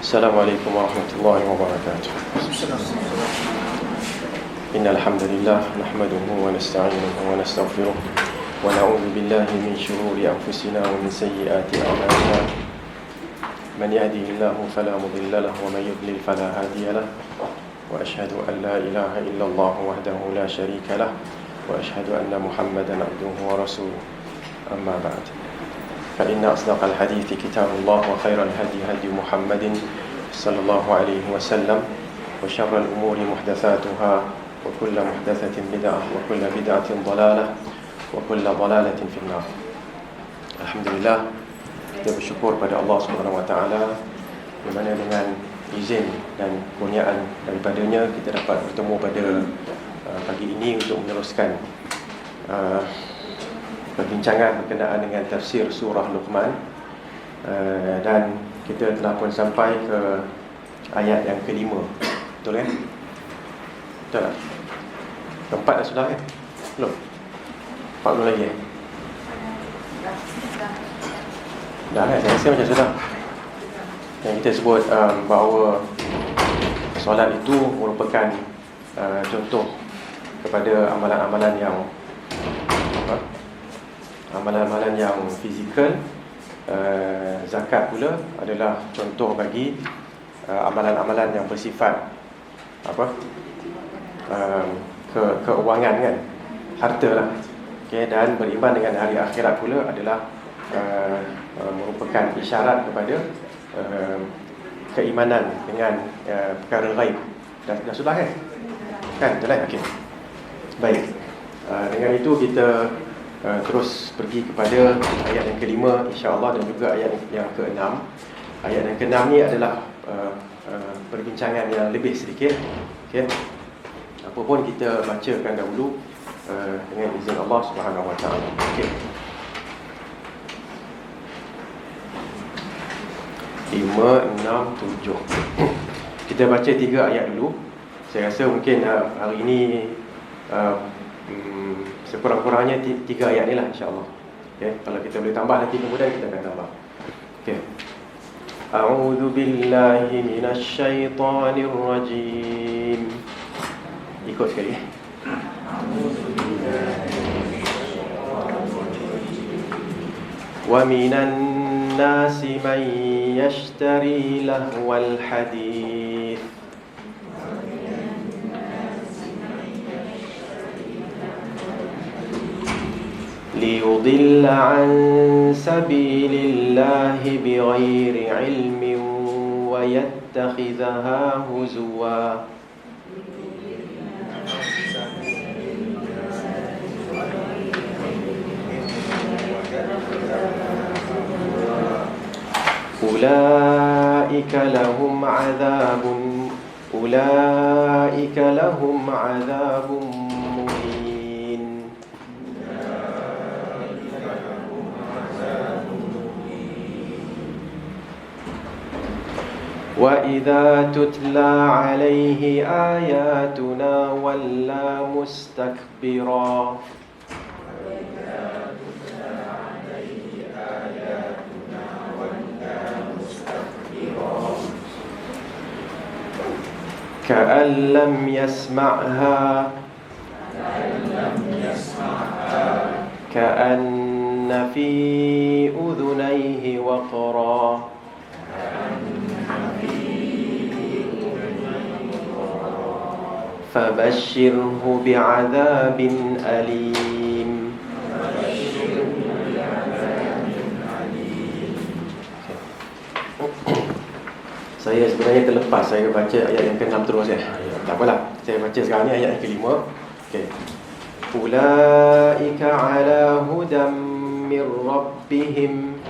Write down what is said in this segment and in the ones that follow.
Assalamualaikum warahmatullahi wabarakatuh. Innal hamdalillah nahmaduhu wa nasta'inuhu wa nastaghfiruh wa na'udzu billahi min shururi anfusina wa min sayyiati a'malina. Man yahdihillahu fala mudilla lahu wa man yudlil fala hadiya lahu. Wa ashhadu an la ilaha illallah wahdahu la syarika lahu wa ashhadu anna Muhammadan abduhu wa rasuluh. Amma ba'd. فإن أصدق الحديث كتاب الله وخير الهدي هدي محمد صلى الله عليه وسلم وشر الأمور محدثاتها وكل محدثة بدعة وكل بدعة ضلالة وكل ضلالة في النار. Alhamdulillah, kita bersyukur pada Allah Subhanahu Wa Taala, di mana dengan izin dan kurniaan daripadanya kita dapat bertemu pada pagi ini untuk meneruskan perbincangan berkenaan dengan tafsir surah Luqman, dan kita telah pun sampai ke ayat yang kelima. Betul kan? Betul tak? Keempat dah sudah kan? Belum? 40 lagi dah kan? Saya rasa macam sudah. Yang kita sebut bahawa solat itu merupakan contoh kepada amalan-amalan yang amalan-amalan yang fizikal. Zakat pula adalah contoh bagi amalan-amalan yang bersifat keuangan kan, harta lah. Dan beriman dengan hari akhirat pula adalah merupakan isyarat kepada keimanan dengan perkara ghaib. Dah sudah kan? Kan, betul kan? Okey. Baik. Dengan itu kita terus pergi kepada ayat yang kelima insya-Allah, dan juga ayat yang keenam. Ayat yang keenam ni adalah perbincangan yang lebih sedikit. Okey. Apa pun kita bacakan dahulu dengan izin Allah Subhanahu Wa Taala. Okey. 5, 6, 7. Kita baca 3 ayat dulu. Saya rasa mungkin hari ini sekurang-kurangnya 3 ayat ni lah insya-Allah. Okay. Kalau kita boleh tambah nanti kemudian kita akan tambah. Okey. A'udzu billahi minasy syaithanir rajim. Ikut sekali. Wa minan nasi man yashtari lahwal hadits ليضل عن سبيل الله بغير علم ويتخذها هزوا أولئك لهم عذاب مهين. وَإِذَا تُتْلَى عَلَيْهِ آيَاتُنَا وَلَّى مُسْتَكْبِرًا. كَأَنْ لَمْ يَسْمَعْهَا كَأَنَّ فِي أُذُنَيْهِ وَقْرًا فبشره بعذاب أليم. Saya sebenarnya terlepas, saya baca ayat yang ke-6 terus ya. Tak apalah, saya baca sekarang ni ayat yang kelima. Okey. Ulaika ala hudam mir rabbihim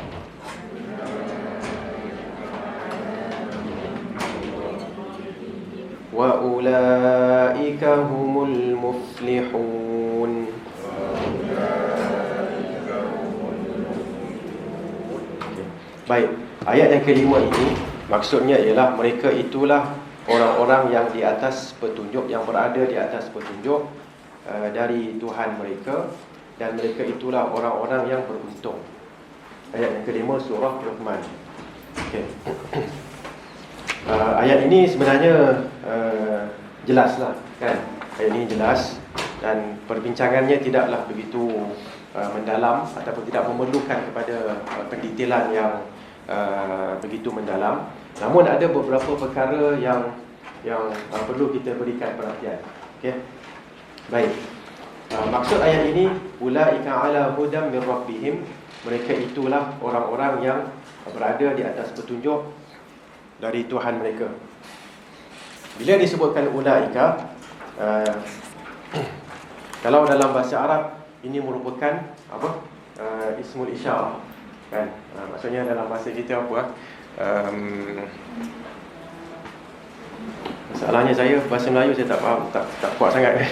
wa ulaika humul muflihun. Baik, ayat yang kelima ini maksudnya ialah mereka itulah orang-orang yang di atas petunjuk, yang berada di atas petunjuk dari Tuhan mereka, dan mereka itulah orang-orang yang beruntung. Ayat yang kelima surah Luqman. Okay. ayat ini sebenarnya jelaslah kan. Ayat ini jelas dan perbincangannya tidaklah begitu mendalam ataupun tidak memerlukan kepada pendetailan yang begitu mendalam. Namun ada beberapa perkara yang perlu kita berikan perhatian. Okey. Baik. Maksud ayat ini, ulaika ala hudam min rabbihim, mereka itulah orang-orang yang berada di atas petunjuk dari Tuhan mereka. Bila disebutkan ulaika, kalau dalam bahasa Arab ini merupakan apa? Ismul isyarah kan. Maksudnya dalam bahasa kita apa? Masalahnya saya bahasa Melayu saya tak faham, tak kuat sangat.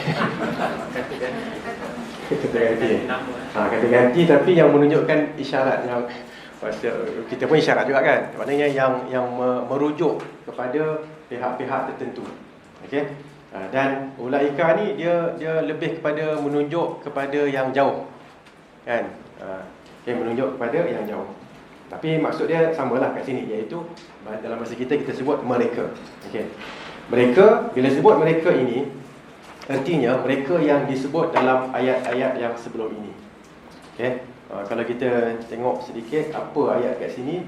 Kata ganti. Kata ganti tapi yang menunjukkan isyarat yang bahasa kita pun isyarat juga kan. Maknanya yang merujuk kepada pihak-pihak tertentu. Okey. Dan ulaika ni dia lebih kepada menunjuk kepada yang jauh. Kan? Menunjuk kepada yang jauh. Tapi maksud dia samalah kat sini, iaitu dalam bahasa kita sebut mereka. Okey. Mereka, bila sebut mereka ini, artinya mereka yang disebut dalam ayat-ayat yang sebelum ini. Okey. Kalau kita tengok sedikit apa ayat kat sini,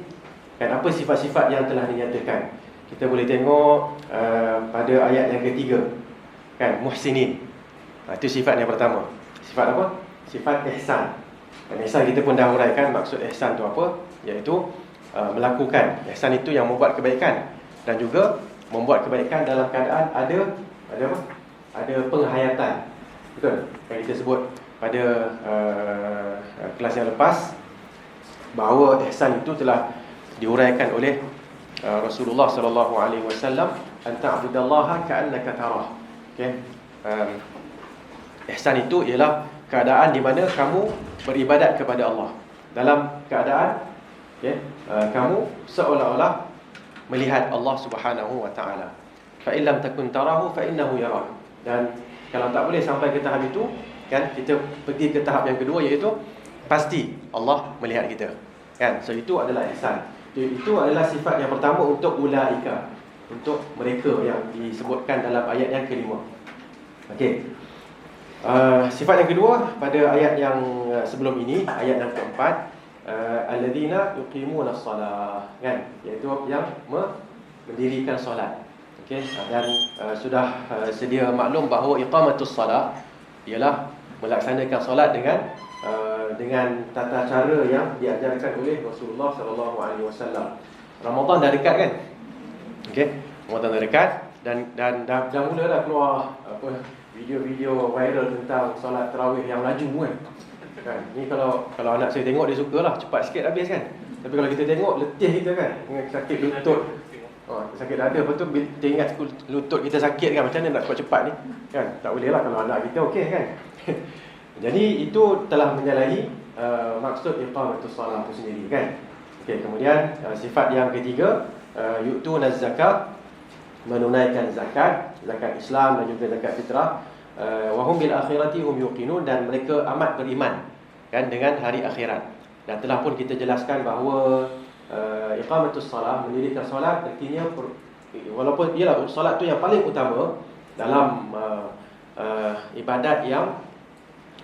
kan apa sifat-sifat yang telah dinyatakan. Kita boleh tengok pada ayat yang ketiga, kan, muhsinin. Itu sifat yang pertama. Sifat apa? Sifat ihsan. Dan ihsan kita pun dah uraikan maksud ihsan tu apa, iaitu melakukan. Ihsan itu yang membuat kebaikan dan juga membuat kebaikan dalam keadaan ada apa? Ada penghayatan. Betul? Yang kita sebut pada kelas yang lepas, bahawa ihsan itu telah diuraikan oleh Rasulullah sallallahu alaihi wasallam, anta abudallaha ka'annaka tarah. Okey. Ihsan itu ialah keadaan di mana kamu beribadat kepada Allah dalam keadaan kamu seolah-olah melihat Allah Subhanahu wa taala. Fa in lam takun tarahu fa innahu yarak. Dan kalau tak boleh sampai ke tahap itu, kan, kita pergi ke tahap yang kedua, iaitu pasti Allah melihat kita. Kan? So itu adalah ihsan. Itu adalah sifat yang pertama untuk ulaika, untuk mereka yang disebutkan dalam ayat yang kelima. Okey. Sifat yang kedua pada ayat yang sebelum ini, ayat yang keempat, alladzina yuqimuna shalah, kan, iaitu yang mendirikan solat. Okey, dan sudah sedia maklum bahawa iqamatus salah ialah melaksanakan solat dengan tata cara yang diajarkan oleh Rasulullah sallallahu alaihi wasallam. Ramadan dah dekat kan? Okey, Ramadan dah dekat dan dah mula dah keluar apa video-video viral tentang solat tarawih yang laju kan. Ni kalau anak saya tengok dia sukalah, cepat sikit habis kan. Tapi kalau kita tengok letih kita kan, dengan sakit lutut. Sakit dada, lepas tu kita ingat lutut kita sakit kan, macam mana nak cepat-cepat ni kan. Tak boleh lah kalau anak kita okey kan. Jadi itu telah menyalahi maksud iqamatus salat itu sendiri kan. Okey, kemudian sifat yang ketiga, yu'tunaz zakat, menunaikan zakat Islam dan juga zakat fitrah. Wa hum bil akhirati hum yuqinun, dan mereka amat beriman kan dengan hari akhirat. Dan telah pun kita jelaskan bahawa iqamatus salat, mendirikan solat, artinya walaupun ialah solat tu yang paling utama dalam ibadat yang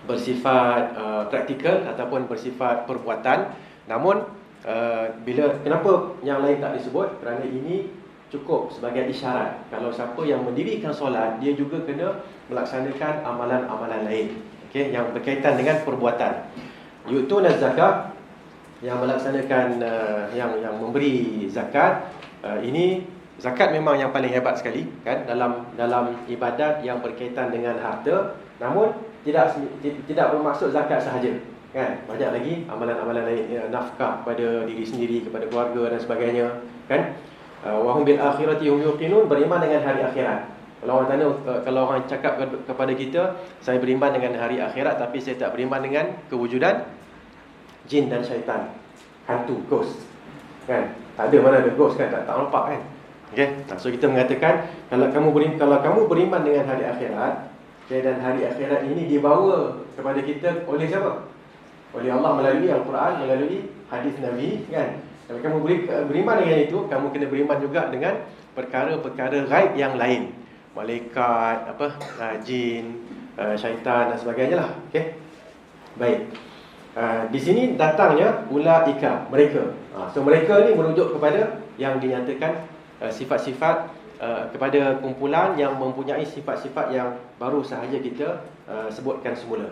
bersifat praktikal ataupun bersifat perbuatan. Namun kenapa yang lain tak disebut? Kerana ini cukup sebagai isyarat. Kalau siapa yang mendirikan solat, dia juga kena melaksanakan amalan-amalan lain, okey, yang berkaitan dengan perbuatan. Yu'tunaz zakat, yang melaksanakan yang memberi zakat. Ini zakat memang yang paling hebat sekali kan dalam ibadat yang berkaitan dengan harta. Namun tidak bermaksud zakat sahaja kan, banyak lagi amalan-amalan lain, nafkah kepada diri sendiri, kepada keluarga dan sebagainya kan. Wa hum bil akhirati hum yuqinun, beriman dengan hari akhirat. Kalau orang tanya, kalau orang cakap kepada kita, saya beriman dengan hari akhirat tapi saya tak beriman dengan kewujudan jin dan syaitan, hantu, ghost kan. Tak ada, mana ada ghost kan, tak nampak kan. Okey, so kita mengatakan kalau kamu beriman dengan hari akhirat, okay, dan hari akhirat ini dibawa kepada kita oleh siapa? Oleh Allah melalui Al-Quran, melalui hadis Nabi kan. Kalau kamu beriman dengan itu, kamu kena beriman juga dengan perkara-perkara ghaib yang lain. Malaikat, jin, syaitan dan sebagainya lah. Okey. Baik. Di sini datangnya ulaika, mereka. So mereka ni merujuk kepada yang dinyatakan sifat-sifat kepada kumpulan yang mempunyai sifat-sifat yang baru sahaja kita sebutkan semula.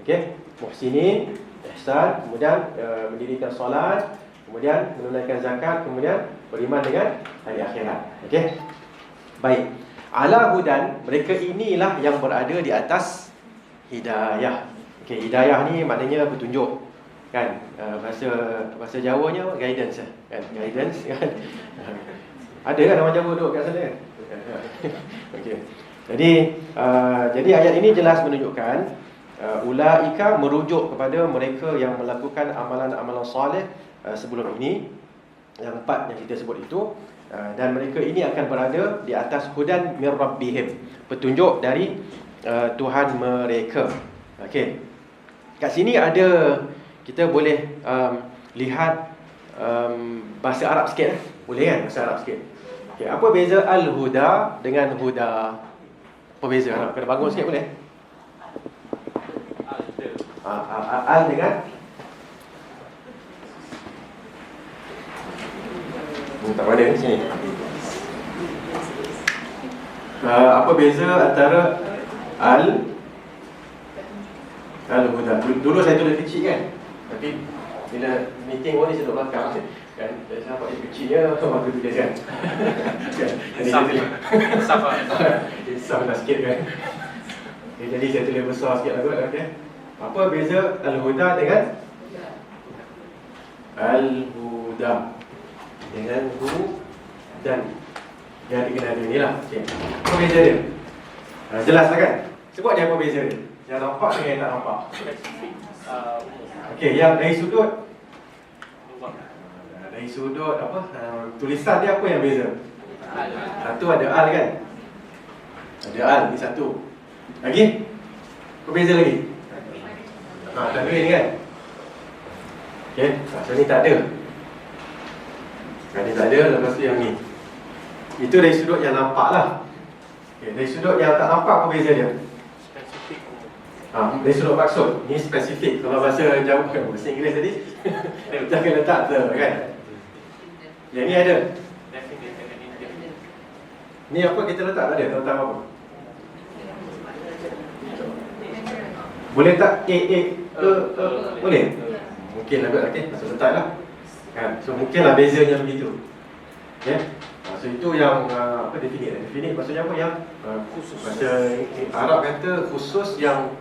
Okey. Muhsinin, ihsan, kemudian mendirikan solat, kemudian menunaikan zakat, kemudian beriman dengan hari akhirat. Okey. Baik. Ala hudan, mereka inilah yang berada di atas hidayah. Okey, hidayah ni maknanya petunjuk. Kan? Bahasa Jawanya guidance kan? Guidance kan. Ada kan orang Jawa duduk kat sana kan? Okey. Jadi ayat ini jelas menunjukkan ulaika merujuk kepada mereka yang melakukan amalan-amalan soleh sebelum ini, yang 4 yang kita sebut itu, dan mereka ini akan berada di atas hudan mir rabbihim, petunjuk dari Tuhan mereka. Okey. Kat sini ada, kita boleh lihat bahasa Arab sikit. Boleh kan bahasa Arab sikit? Okey, apa beza al-huda dengan huda? Apa beza? Kena bangun sikit boleh? Al dengan tak ada di sini. Apa beza antara al-huda? Dulu saya tulis kecil kan, tapi bila meeting ni saya duduk belakang kan, saya nampak dia kecilnya, maka tulis kan. Insaf dah sikit kan. Jadi saya tulis besar sikit lah kot. Okay. Apa beza al-huda dengan al-huda? Dengan hudan. Yang dikenali ni lah. Okay. Apa beza dia? Jelas lah kan? Sebut dia apa beza dia. Yang nampak dengan yang tak nampak. Okey, yang dari sudut tulisan dia apa yang beza? Satu ada al kan? Ada al ni satu. Lagi? Apa beza lagi? Tanwin ni kan? Okey, so ni tak ada. Ni tak ada, lepas tu yang ni. Itu dari sudut yang nampak lah. Okay, dari sudut yang tak nampak apa beza dia? Spesifik. Dari sudut maksud, ni spesifik. Kalau bahasa Jawa, bahasa Inggeris tadi kita akan letak tu kan. Yang ni ada. Ni apa kita letak tak ada, tentang apa? Boleh tak boleh? Mungkin lah, okey, masuk letak lah. Kan? So mungkinlah bezanya begitu. Okay? So itu yang definite maksudnya apa? Yang khusus. Bahasa Arab kata khusus, yang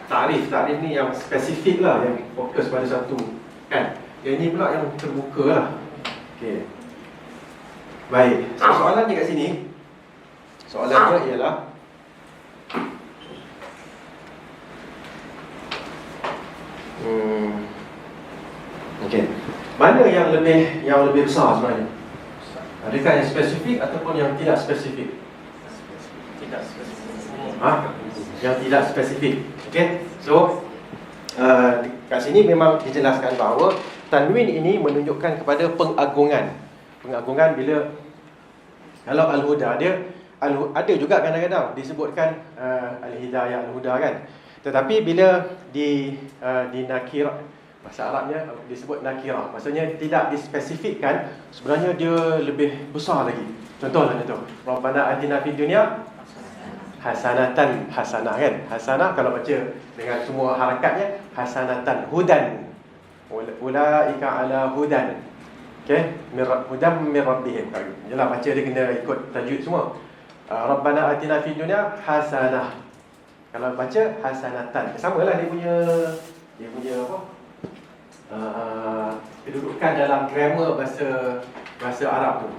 tarif ni yang spesifik lah, yang fokus pada satu. Kan? Yang ini pula yang terbuka lah. Okay. Baik. So soalannya kat sini, soalannya ialah okey. Mana yang lebih besar sebenarnya? Adakah yang spesifik ataupun yang tidak spesifik? Tidak spesifik. Yang tidak spesifik. Okey. So kat sini memang dijelaskan bahawa tanwin ini menunjukkan kepada pengagungan. Pengagungan bila kalau al-huda dia ada juga kadang-kadang disebutkan al-hidayah, al-huda kan. Tetapi bila di nakirah, bahasa Arabnya disebut nakirah, maksudnya tidak dispesifikkan, sebenarnya dia lebih besar lagi. Contohlah tu, Rabbana atina fid dunya hasanatan, hasanah kan. Hasanah kalau baca dengan semua harakatnya hasanatan, hudan. Ulaika ala hudan. Okey, hudan min rabbihim. Jelah baca dia kena ikut tajwid semua. Rabbana atina fid dunya hasanah. Kalau baca hasanatan, samalah dia punya apa? Kedudukan dalam grammar bahasa Arab tu.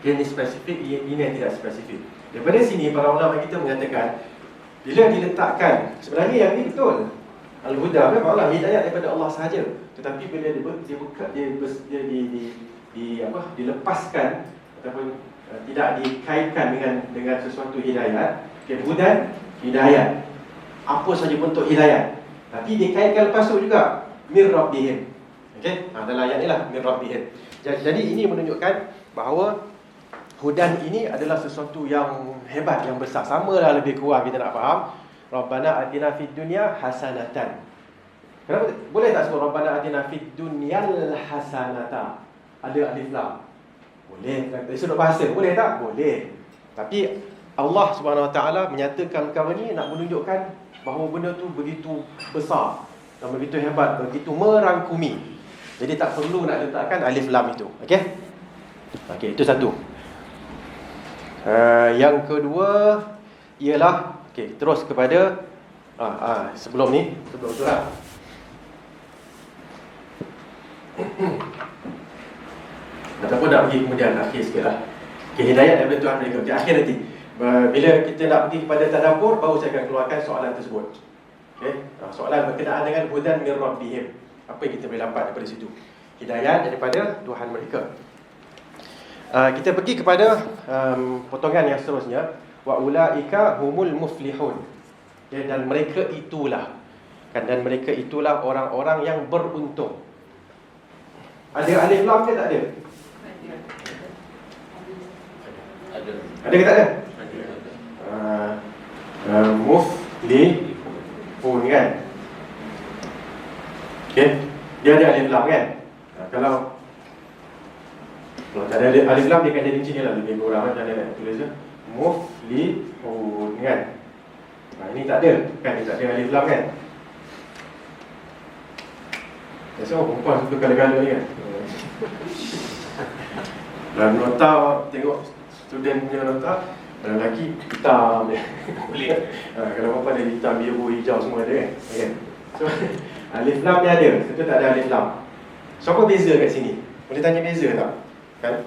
Dia ni spesifik, ini yang tidak spesifik. Daripada sini para ulama kita mengatakan, bila diletakkan, sebenarnya yang ni betul. Al-huda memang Allah hidayah daripada Allah sahaja. Tetapi bila dilepaskan ataupun tidak dikaitkan dengan sesuatu hidayah, hudan hidayah. Apa saja bentuk hidayah. Tapi dikaitkan lepas tu juga mir rabbihim. Okey? Dalam ayat ni lah mir rabbihim. Jadi ini menunjukkan bahawa hudan ini adalah sesuatu yang hebat, yang besar. Samalah lebih kurang kita nak faham. Rabbana atina fid dunya hasanatan. Kenapa? Boleh tak sebut Rabbana atina fid dunyal hasanata? Ada alif lam. Boleh. Dari sudut bahasa boleh tak? Boleh. Tapi Allah Subhanahu Wa Taala menyatakan perkara ni nak menunjukkan bahawa benda tu begitu besar dan begitu hebat, begitu merangkumi. Jadi tak perlu nak letakkan alif lam itu. Okey? Okey, itu satu. Yang kedua ialah terus kepada sebelum tu lah. Ataupun nak pergi kemudian akhir sikit lah. Hidayat daripada Tuhan mereka. Akhir nanti bila kita nak pergi kepada tadabbur, baru saya akan keluarkan soalan tersebut. Soalan berkenaan dengan hudan min rabbihim. Apa yang kita boleh dapat daripada situ? Hidayat daripada Tuhan mereka. Kita pergi kepada potongan yang seterusnya. Wa ulaika humul muflihun. Dan mereka itulah, dan mereka itulah orang-orang yang beruntung. Ada alif lam ke tak ada? Ada ke tak ada? Muflihun kan? Dia ada alif lam kan? Kalau tak ada alif lam, dia akan jadi macam ni lah, lebih kurang macam mana tulis je. Muflihun kan? Ini tak ada kan? Dia tak ada alif lam kan? Biasa orang perempuan suka kala-kala ni kan? Dalam nota, tengok student punya nota, dalam lelaki hitam dia. Kalau perempuan dia hitam, biru, hijau semua ada kan? So alif lam dia ada, itu tak ada alif lam. So apa beza kat sini? Boleh tanya beza tak? Kan?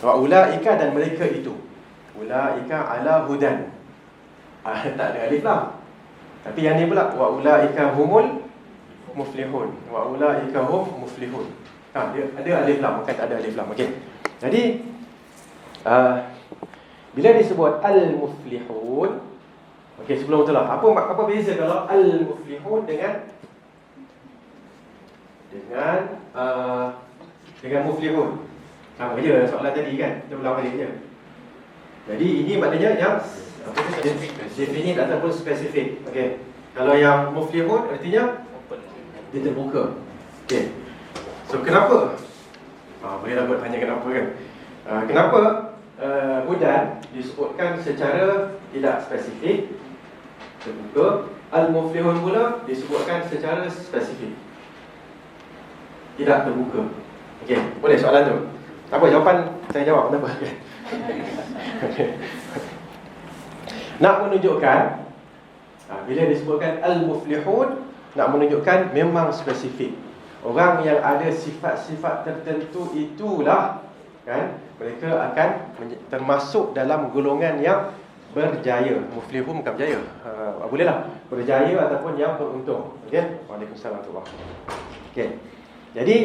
Wa ulaika, dan mereka itu. Ulaika ala hudan. Tak ada alif lam. Tapi yang ni pula, wa ulaika humul muflihun. Wa ulaika hum muflihun. Dia ada alif lam, bukan tak ada alif lam. Jadi bila disebut al-muflihun, sebelum tu lah, apa beza kalau al-muflihun dengan muflihun? Sama je soalan tadi kan, kita ulang balik je. Jadi ini maknanya yang definite ataupun spesifik. Kalau yang muflihun artinya dia terbuka. So kenapa? Bolehlah buat tanya kenapa kan? Kenapa hudan disebutkan secara tidak spesifik, terbuka? Al-muflihun pula disebutkan secara spesifik, tidak terbuka. Boleh soalan tu? Tak apa, jawapan saya jawab, kenapa? Nak menunjukkan, bila disebutkan al-muflihun, nak menunjukkan memang spesifik. Orang yang ada sifat-sifat tertentu itulah, kan, mereka akan termasuk dalam golongan yang berjaya. Muflihun bukan berjaya, bolehlah berjaya ataupun yang beruntung. Waalaikumsalam warahmatullahi. Jadi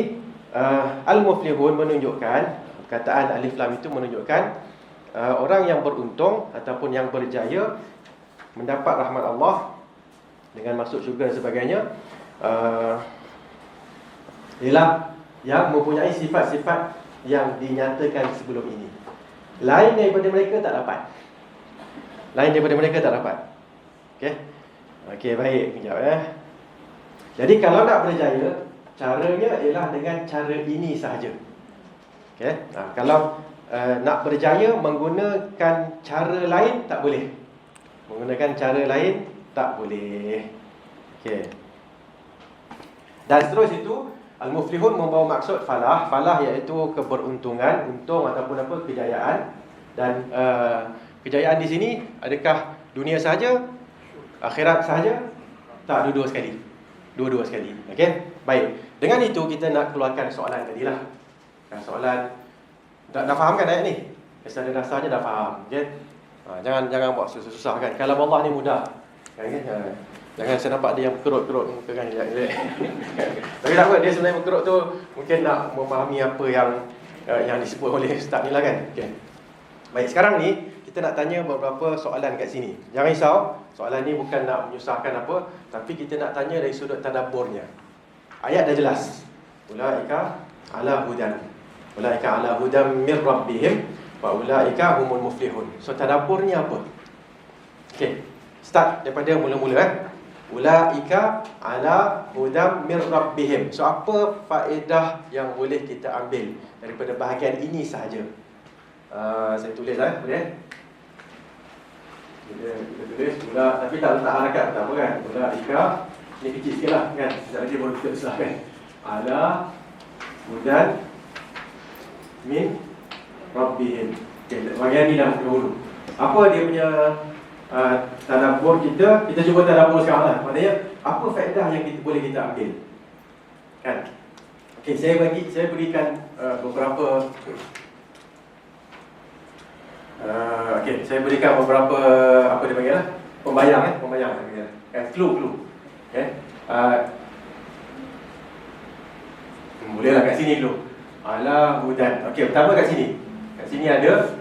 al-muflihun menunjukkan, perkataan alif lam itu menunjukkan orang yang beruntung ataupun yang berjaya mendapat rahmat Allah dengan masuk syurga dan sebagainya, ialah yang mempunyai sifat-sifat yang dinyatakan sebelum ini. Lain daripada mereka tak dapat. Baik, kejap Jadi kalau nak berjaya, caranya ialah dengan cara ini sahaja. Kalau nak berjaya menggunakan cara lain, tak boleh. Dan seterus itu, al-muflihun membawa maksud falah. Falah iaitu keberuntungan, untung ataupun kejayaan. Dan kejayaan di sini adakah dunia sahaja, akhirat sahaja? Tak, dua-dua sekali. Baik. Dengan itu kita nak keluarkan soalan tadilah. Soalan dah faham kan ayat ni? Secara dasarnya dah faham. Jangan buat susah-susah kan. Kalam Allah ni mudah. Jangan saya nampak dia yang berkerut-kerut muka kan. Tapi tak apa, dia sebenarnya berkerut tu mungkin nak memahami apa yang disebut oleh ustaz ni lah kan. Baik, sekarang ni kita nak tanya beberapa soalan kat sini. Jangan risau, soalan ni bukan nak menyusahkan apa, tapi kita nak tanya dari sudut tadabburnya. Ayat dah jelas. Ulaika ala hudan. Ulaika ala hudan min rabbihim wa ulaika humul muflihun. So tadabbur ni apa? Okey, start daripada mula-mula Ulaika ala hudan min rabbihim. So apa faedah yang boleh kita ambil daripada bahagian ini sahaja? Saya tulis boleh? Kita tulis tapi tak letak harakat, tak apa kan? Ulaika ni kecil sikit lah kan? Sekejap lagi baru kita besar kan? Ala hudan min rabbihim. Okay, bahagian ni dah dulu. Apa dia punya tadabbur kita cuba tadabbur sekarang lah. Maknanya apa faedah yang boleh kita ambil kan? Okey, saya berikan beberapa saya berikan beberapa apa dia panggil lah, pembayang kan, clue okey. Bolehlah kat sini dulu. Ala hudan. Okey, pertama kat sini. Kat sini ada,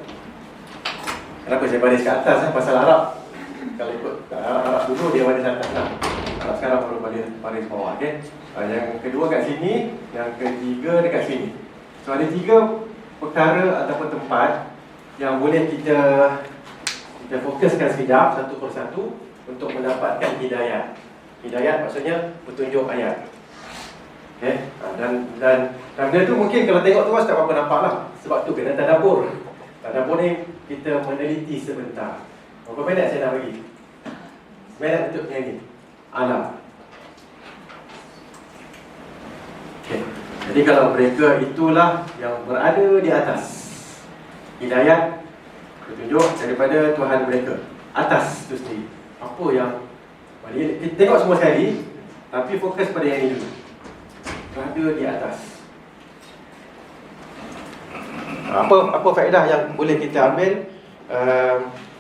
kenapa saya baris kat atas pasal Arab. Kalau ikut Arab dulu dia baris atas lah. Arab sekarang baru baris bawah. Okay? Yang kedua kat sini, yang ketiga dekat sini. So ada 3 perkara ataupun tempat yang boleh kita fokuskan sekejap satu persatu untuk mendapatkan hidayah. Hidayah maksudnya petunjuk ayat. Okay? Dan benda tu mungkin kalau tengok terus tak apa-apa nampak lah. Sebab tu kena tadabbur. Tadabbur ni kita meneliti sebentar. Berapa minit saya nak bagi? Minit untuk yang ni. Alam. Okay. Jadi kalau mereka itulah yang berada di atas. Hidayat, petunjuk daripada Tuhan mereka. Atas tu sendiri. Apa yang kita tengok semua sekali, tapi fokus pada yang ini dulu. Berada di atas. Apa faedah yang boleh kita ambil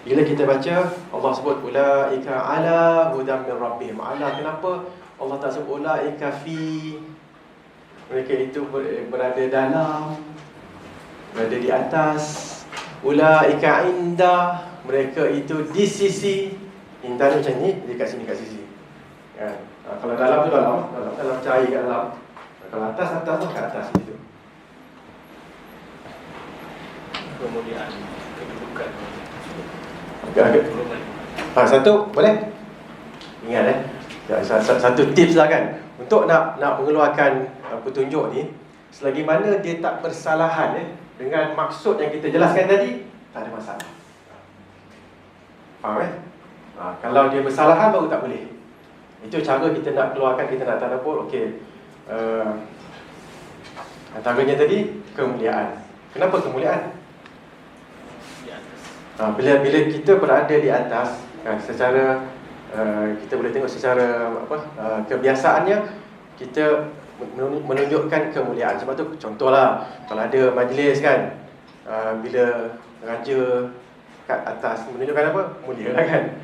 bila kita baca Allah sebut ulaika ala hudan min rabbihim. Ala, kenapa Allah tak sebut ulaika fi? Mereka itu berada dalam, berada di atas. Ulaika inda, mereka itu di sisi. Inda ni macam ni, dekat sini kat sisi kan? Kalau dalam tu dalam cair kat dalam. Kalau atas tu kat atas gitu. Kemudian kedudukan. Satu boleh? Ingat satu tips lah kan, untuk nak mengeluarkan petunjuk ni, selagi mana dia tak bersalahan dengan maksud yang kita jelaskan tadi, tak ada masalah. Faham kalau dia bersalahan baru tak boleh. Itu cara kita nak keluarkan, kita nak tadabbur. Okey, antaranya tadi kemuliaan. Kenapa kemuliaan? Bila kita berada di atas kan, secara kita boleh tengok secara kebiasaannya kita menunjukkan kemuliaan. Sebab tu contohlah kalau ada majlis kan, bila raja kat atas menunjukkan apa? Mulia lah kan,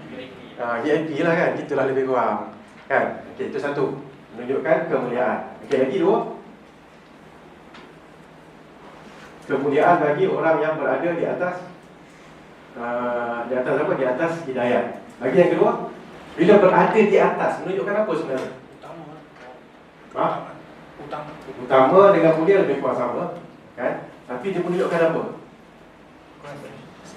VIP lah kan, gitulah lebih kurang kan. Okey, itu satu, menunjukkan kemuliaan. Okey, lagi 2, kemuliaan bagi orang yang berada di atas. Di atas apa? Di atas hidayah. Lagi yang kedua, bila berada di atas menunjukkan apa sebenarnya? Utama dengan mulia lebih kurang sama kan? Tapi dia menunjukkan apa?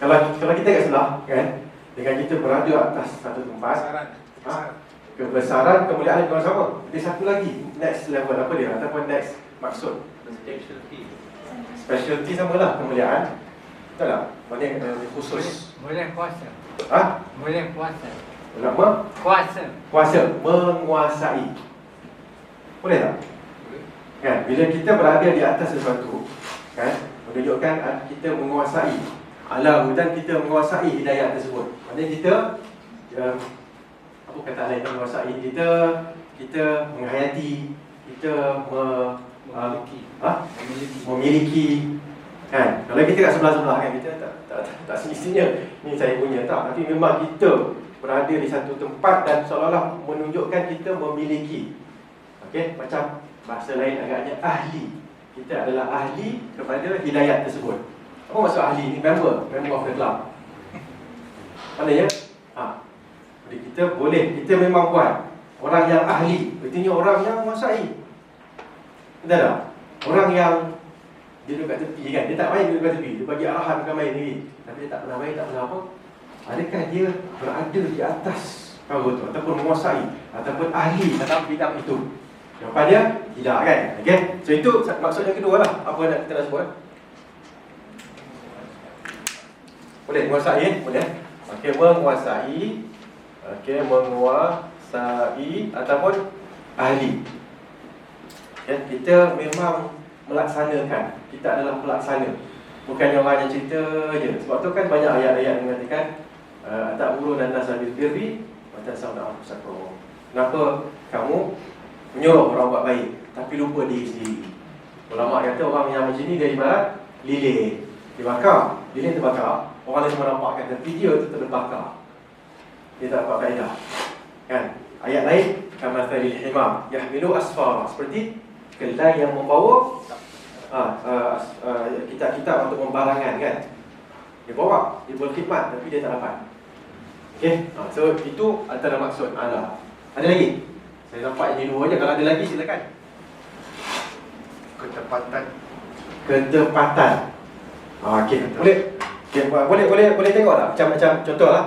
Kalau kita kat sebelah kan, dengan kita berada atas satu tempat, kebesaran, kemuliaan lebih kurang sama. Dia satu lagi, next level apa dia? Ataupun next maksud, specialty samalah kemuliaan. Betul tak? Maksudnya khusus. Boleh puasa. Boleh puasa. Ulama? Kuasa, menguasai. Boleh tak? Kan? Bila kita berada di atas sesuatu kan, menunjukkan kita menguasai. Ala hudan, kita menguasai hidayah tersebut. Maksudnya kita apa kata lain, menguasai, kita menghayati, kita memiliki kan. Kalau kita kat sebelah-sebelah kan, kita tak semestinya ni saya punya, tak. Tapi memang kita berada di satu tempat dan seolah-olah menunjukkan kita memiliki. Okey, macam bahasa lain agaknya ahli. Kita adalah ahli kepada hidayat tersebut. Apa maksud ahli ni? Member of the club. Maknanya jadi kita memang buat orang yang ahli, artinya orang yang menguasai. Betul tak? Orang yang dia duduk kat tepi kan, dia tak main duduk kat tepi, dia bagi arahan bukan main ni, tapi dia tak pernah main, tak pernah apa. Adakah dia berada di atas perkara tu, ataupun menguasai, ataupun ahli dalam bidang itu? Jawapan dia, tidak kan? Okay? So itu maksud yang kedua lah. Apa nak kita nak sebut? Boleh menguasai, boleh. Okey, menguasai. Okey, menguasai ataupun ahli. Ya, kita memang melaksanakan. Kita adalah pelaksana. Bukan orang yang cerita je. Sebab tu kan banyak ayat-ayat yang mengatakan ta'muruna an-nasa bil birri wa tansawna anfusakum. Kenapa kamu menyuruh orang buat baik tapi lupa diri sendiri? Ulama kata orang yang macam ni dia ibarat lilin. Dibakar, lilin terbakar. Orang lain menampakkan tapi dia tu terbakar. Dia tak dapat faedah. Kan? Ayat lain, kama thalil himar yahmilu asfara, seperti kelai yang membawa kitab-kitab untuk pembarangan kan. Dia bawa, dia berkhidmat tapi dia tak dapat. Okey, so itu antara maksud ala. Ada lagi? Saya nampak ini dua je. Kalau ada lagi silakan. Ketepatan. Okey, boleh. Okay, boleh tengok tak? Macam contohlah.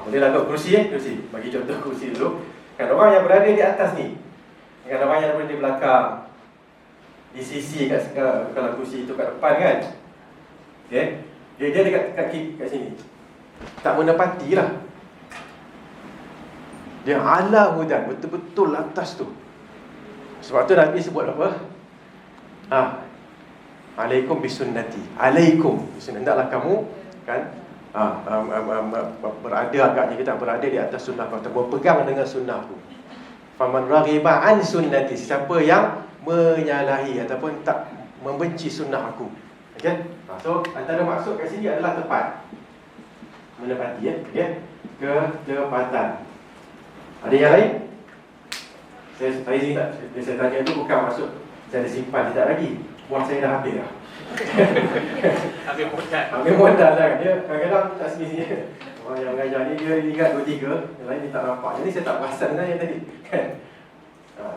Boleh lah kot kerusi kerusi. Bagi contoh kerusi dulu. Kan orang yang berada di atas ni, dengan orang yang berada di belakang, di sisi kalau kerusi itu kat depan kan. Okey. Dia dekat kat sini. Tak menepatilah. Dia ala hudan, betul-betul atas tu. Sebab tu Nabi sebut apa? Alaikum bisunnati. Alaikum bisunnati. Hendaklah kamu kan berada, agaknya kita berada di atas sunnah kau, berpegang dengan sunnahku. Faman raghiba an sunnati, siapa yang menyalahi ataupun tak membenci sunnah aku. Okey? So antara maksud kat sini adalah tepat. Menepati ya. Okey? Ketepatan. Ada yang lain? Saya sini tak, saya tanya tu bukan maksud saya ada simpan tidak lagi. Buah saya dah habis dah. Habis modal lah. Dia kadang-kadang tak sini-sini. Orang yang mengajar ni dia ingat 2-3, yang lain dia tak nampak. Jadi saya tak perasan sebenarnya tadi.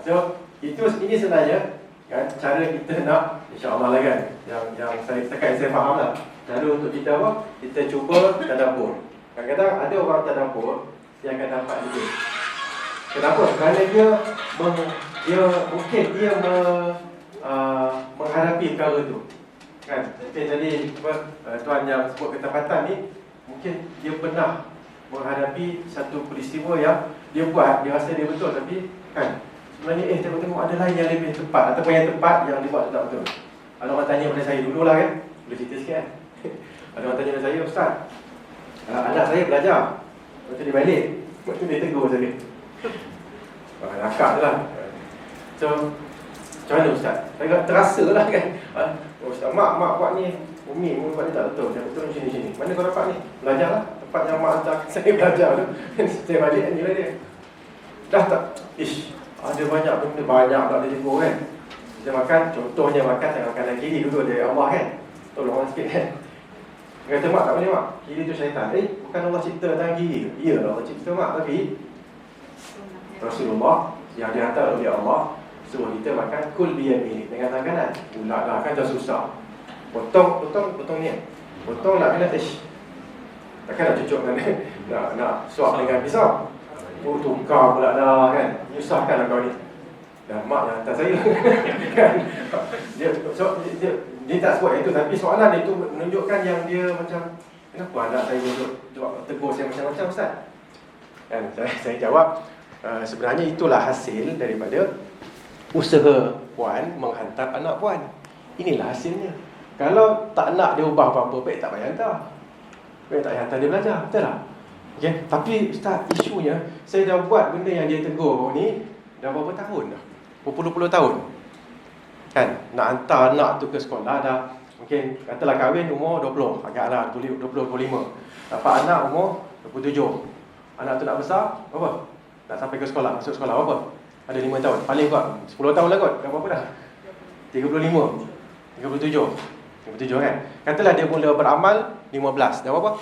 So ini sebenarnya kan, cara kita nak, insya-Allah lah kan, yang saya faham lah. Cara untuk kita apa? Kita cuba tadabbur. Kadang-kadang ada orang tadabbur, dia akan dapat juga. Kenapa? Kerana dia mungkin menghadapi perkara tu kan. Okay, jadi tuan yang sebut ketepatan ni, mungkin dia pernah menghadapi satu peristiwa yang dia buat, dia rasa dia betul, tapi kan sebenarnya tengok-tengok ada lain yang lebih tepat, ataupun yang tepat yang dia buat tak betul. Ada orang tanya pada saya dulu lah kan, boleh cerita sikit kan. Ada orang tanya pada saya, Ustaz, anak saya belajar, lepas tu dia balik, lepas tu dia tegur saya. Nakak je lah. So macam mana Ustaz? Saya terasa lah kan. Ustaz, mak buat ni, Umi buat ni tak betul. Dia betul sini. Mana kau dapat ni? Belajar lah. Tempat yang mak hantar saya belajar tu. Saya balik kan, nilai dia dah tak. Ada banyak benda, banyak tak ada tegur kan. Kita makan, contohnya makan, saya makan kanan kiri dulu dari Allah kan. Tolong orang sikit kan. Dia kata, mak tak boleh mak, kiri tu syaitan. Bukan Allah cipta tangan kiri. Ya Allah cipta mak, tapi Rasulullah yang dihantar oleh Allah suruh kita makan kul biyamini, dengan tangan kanan. Pula lah kan dah susah. Potong ni. Potong nak kena takkan nak cucuk dengan nak suap dengan pisau. Tukar pula dah kan. Nyusahkan lah kau ni. Dah mak yang hantar saya kan. Dia tak sebut itu, tapi soalan itu menunjukkan yang dia macam, kenapa anak saya tegur saya macam-macam Ustaz? Kan saya jawab, sebenarnya itulah hasil daripada usaha puan menghantar anak puan. Inilah hasilnya. Kalau tak nak dia ubah apa-apa, baik tak payah hantar. Baik tak payah hantar dia belajar, betul tak? Okay? Tapi Ustaz, isunya saya dah buat benda yang dia tegur ni dah berapa tahun dah? Berpuluh-puluh tahun. Kan? Nak hantar anak tu ke sekolah dah, mungkin katalah kahwin umur 20, agaklah 20-25. Dapat anak umur 27. Anak tu nak besar, berapa? Nak sampai ke sekolah, masuk sekolah berapa? Ada 5 tahun, paling kuat 10 tahun lah kot. Dah berapa dah? 35, 37 kan? Katalah dia mula beramal 15, dah berapa?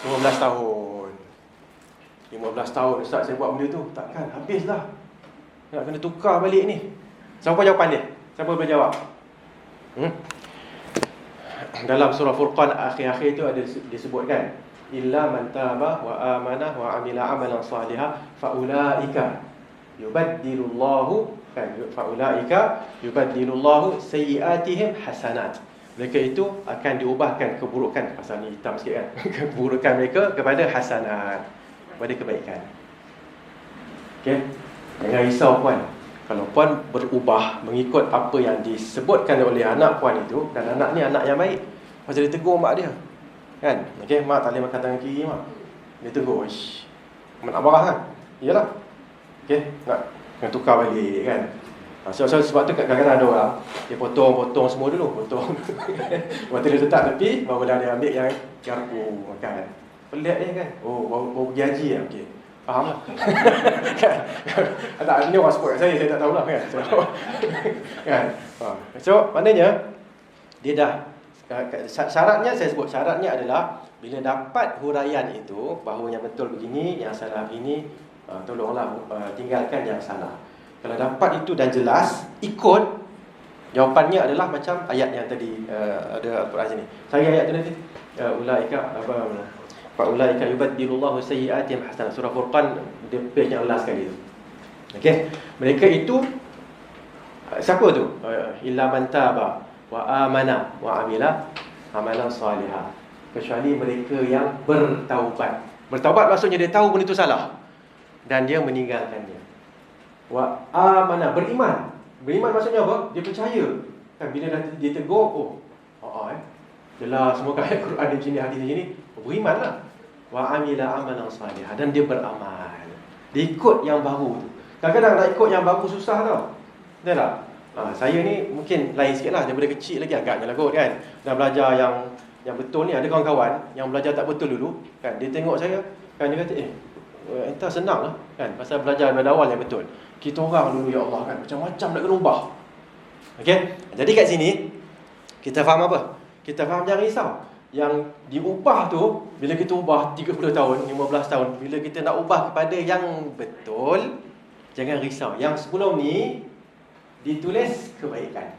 15 tahun. 15 tahun Ustaz saya buat benda tu, takkan habis lah. Nak kena tukar balik ni. Siapa jawapan dia? Siapa boleh jawab? Dalam surah Furqan akhir-akhir itu ada disebutkan illa man taba wa amana wa amila amalan salihah faulaika yubaddilullahu sayyiatihim hasanat. Mereka itu akan diubahkan keburukan, pasal ni hitam sikit kan, keburukan mereka kepada hasanat, kepada kebaikan. Okey, jangan risau puan. Kalau puan berubah mengikut apa yang disebutkan oleh anak puan itu, dan anak ni anak yang baik, pasal dia tegur mak dia kan, okey, mak tak boleh makan tangan kiri mak, dia tegur, ish, mak nak marah kan, iyalah, okey, nak tukar balik kan. Sebab tu kadang-kadang ada orang dia potong semua dulu, potong lepas tu dia letak tepi, barulah dia ambil yang garpu makan. Pelik dia kan, oh baru pergi haji lah, okey, faham lah. Tak, ini orang sebut kat saya tak tahulah kan. Kan? So, maknanya dia dah, syaratnya saya sebut, syaratnya adalah bila dapat huraian itu bahawa yang betul begini, yang salah begini, tolonglah tinggalkan yang salah. Kalau dapat itu dan jelas, ikut, jawapannya adalah macam ayat yang tadi ada Al-Quran sini. Saya ayat tu nanti ulaika faulaika yubaddilullahu sayyiatihim hasanat. Surah Furqan, dia page yang last kali tu. Okey, mereka itu siapa tu? Illa man taba wa amana wa amila amalan salihah. Kecuali mereka yang bertaubat. Bertaubat maksudnya dia tahu benda itu salah dan dia meninggalkannya. Wa amana, beriman. Beriman maksudnya apa? Dia percaya. Kan bila dia tegur, jelas semua ayat Quran di sini, hadis di sini, berimanlah. Wa amila amalan salihah, dan dia beramal. Dia ikut yang baru tu. Kadang-kadang nak ikut yang baru susah tau. Betul tak? Saya ni mungkin lain sikit lah, daripada kecil lagi agaknya lah kot kan. Dah belajar yang betul ni, ada kawan-kawan yang belajar tak betul dulu kan, dia tengok saya kan, dia kata entah senang lah kan, pasal belajar dari awal yang betul. Kita orang dulu, ya Allah kan, macam-macam nak kena ubah. Okey, jadi kat sini kita faham apa? Kita faham, jangan risau. Yang diubah tu, bila kita ubah 30 tahun, 15 tahun, bila kita nak ubah kepada yang betul, jangan risau. Yang sebelum ni ditulis kebaikan.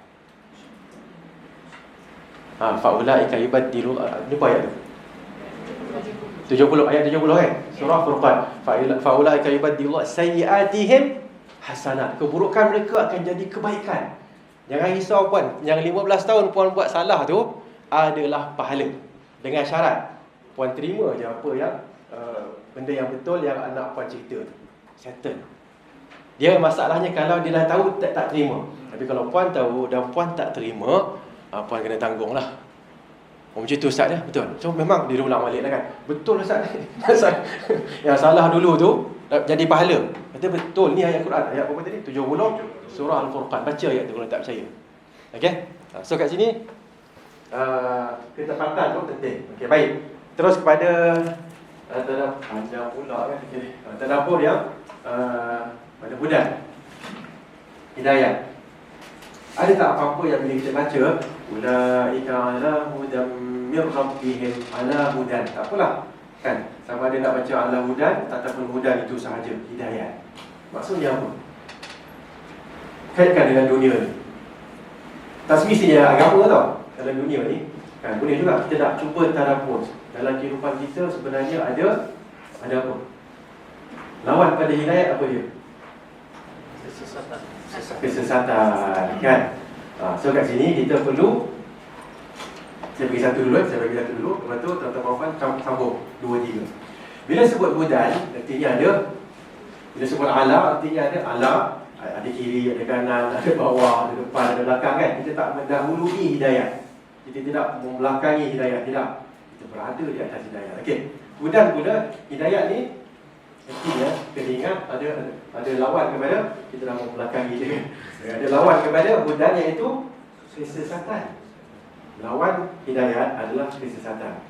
Faulaika yubaddilu, ni apa ayat tu? 70, ayat 70 kan? Surah Furqan. Faulaika yubaddilu sayyiatihim hasanat. Keburukan mereka akan jadi kebaikan. Jangan risau puan. Yang 15 tahun puan buat salah tu adalah pahala. Dengan syarat puan terima je apa yang benda yang betul yang anak puan cerita tu. Settle. Dia masalahnya kalau dia dah tahu tak terima. Tapi kalau puan tahu dan puan tak terima, puan kena tanggung lah. Macam tu Ustaz ya, betul. So memang dia ulang balik lah kan. Betul Ustaz. Yang salah dulu tu jadi pahala. Kata betul, ni ayat Quran. Ayat apa tadi? 70 surah Al-Furqan. Baca ayat tu kalau tak percaya. Okey. So kat sini ketepatan tu penting. Okey, baik. Terus kepada panjang pula kan. Okey. Tadabbur yang pada budak hidayah. Ada tak apa-apa yang bila kita baca ulaika ala hudan mir rabbihim ala hudan, tak apalah kan, sama ada nak baca ala hudan ataupun hudan itu sahaja, hidayah. Maksudnya apa? Kaitkan dengan dunia ni. Tak semestinya agama tau. Dalam dunia ni kan boleh juga kita nak cuba tadabbur dalam kehidupan kita sebenarnya ada apa? Lawan pada hidayah apa dia? Kesesatan kan. So kat sini kita perlu, saya bagi satu dulu, lepas tu tuan-tuan sambung 2, 3. Bila sebut budan, artinya ada. Bila sebut ala, artinya ada ala, ada kiri, ada kanan, ada bawah, ada depan, ada belakang kan. Kita tak mendahului hidayah, kita tidak membelakangi hidayah, tidak. Kita berada di atas hidayah. Okey. Budan pula hidayah ni artinya kena ingat ada lawan kepada, kita dah membelakangi dia. Ada lawan kepada budan, iaitu kesesatan. Lawan hidayah adalah kesesatan.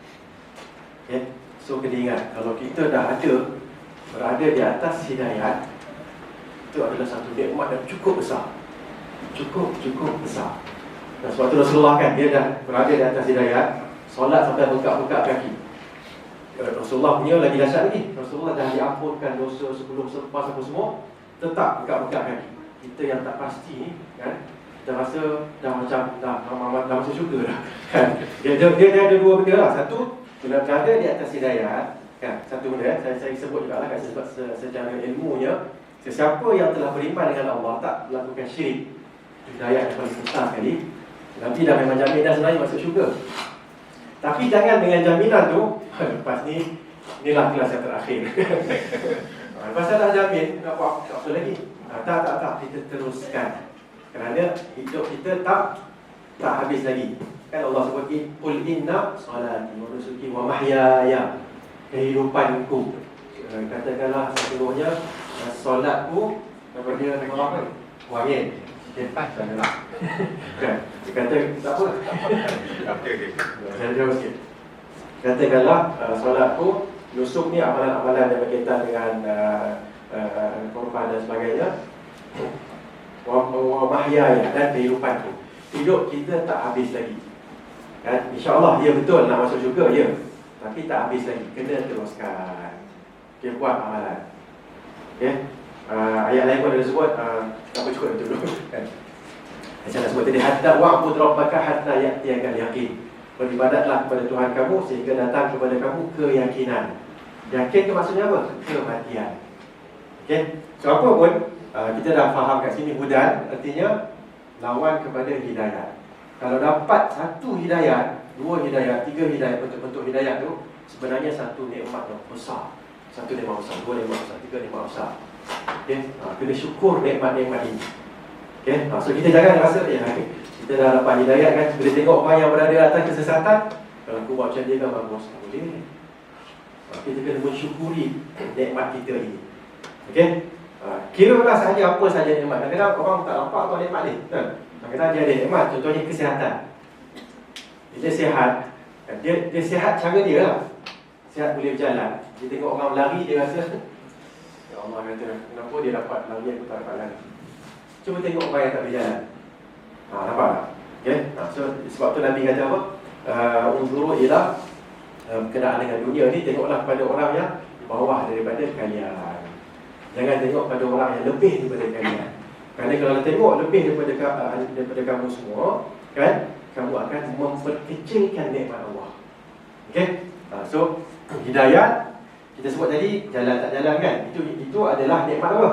Okay? So kena ingat, kalau kita dah berada di atas hidayah, itu adalah satu nikmat yang cukup besar. Cukup besar. Dan sebab itu Rasulullah kan, dia dah berada di atas hidayah, solat sampai buka-buka kaki. Rasulullah punya lagi dahsyat lagi. Rasulullah dah diampunkan dosa sebelum selepas apa semua, tetap buka-buka kaki. Kita yang tak pasti ni kan, kita rasa dah macam dah masuk syurga dah. Kan? Dia ada dua benda lah. Satu, bila berada di atas hidayat, kan? Satu benda saya sebut juga lah kan, sebab secara ilmunya, sesiapa yang telah beriman dengan Allah tak melakukan syirik, hidayat yang paling besar sekali, nanti dah memang jamin dah sebenarnya masuk syurga. Tapi jangan dengan jaminan tu, lepas ni inilah kelas yang terakhir. Lepas dah jamin, nak buat apa lagi? Tak, kita teruskan. Kerana hidup kita tak habis lagi. Kan Allah sebut, qul inna salati wa nusuki wa mahyaya, kehidupanku. Katakanlah sesungguhnya solatku, apa dia nama apa? Wangin. Cepat sangatlah. Kan? Dia kata tak apa. Saya jawab sikit. Katakanlah solatku, nusuk ni amalan-amalan yang berkaitan dengan korban dan sebagainya. Wa mahyaya, dan kehidupanku. Hidup kita tak habis lagi. Kan? InsyaAllah dia betul nak masuk syurga, ya. Tapi tak habis lagi, kena teruskan. Okay, buat amalan. Okay? Ayat lain pun ada sebut, tak apa cukup itu dulu. Kan? Saya nak sebut tadi, hatta wa'bud rabbaka hatta ya'tiyakal yaqin. Beribadatlah kepada Tuhan kamu sehingga datang kepada kamu keyakinan. Yakin itu maksudnya apa? Kematian. Okay? So apa pun, kita dah faham kat sini, hudan artinya lawan kepada hidayat. Kalau dapat satu hidayat, dua hidayat, tiga hidayat, bentuk-bentuk hidayat tu, sebenarnya satu nikmat yang besar. Satu nikmat besar, dua nikmat besar, tiga nikmat besar. Okay? Kena syukur nikmat-nikmat ini. Okay? So kita jangan rasa, kita dah dapat hidayat kan, bila tengok orang yang berada atas kesesatan, kalau aku buat macam dia kan bagus, tak boleh. Kita kena mensyukuri nikmat kita ini. Okay? Kiralah sahaja apa sahaja nikmat. Kadang-kadang orang tak nampak apa nikmat ni. Kadang-kadang dia ada nikmat, contohnya kesihatan. Dia sihat, dia sihat cara dia lah. Sihat boleh berjalan. Dia tengok orang lari, dia rasa, ya Allah kata, kenapa dia dapat lari, aku tak dapat lari. Cuba tengok orang yang tak berjalan. Nampak tak? Okay? So sebab tu Nabi kata apa? Unzuru ila berkenaan dengan dunia ni, tengoklah pada orang yang bawah daripada kalian. Jangan tengok pada orang yang lebih daripada kalian. Kerana kalau tengok lebih daripada kamu semua, kan, kamu akan memperkecilkan nikmat Allah. Okay? So hidayat kita sebut tadi, jalan tak jalan kan, itu adalah nikmat apa?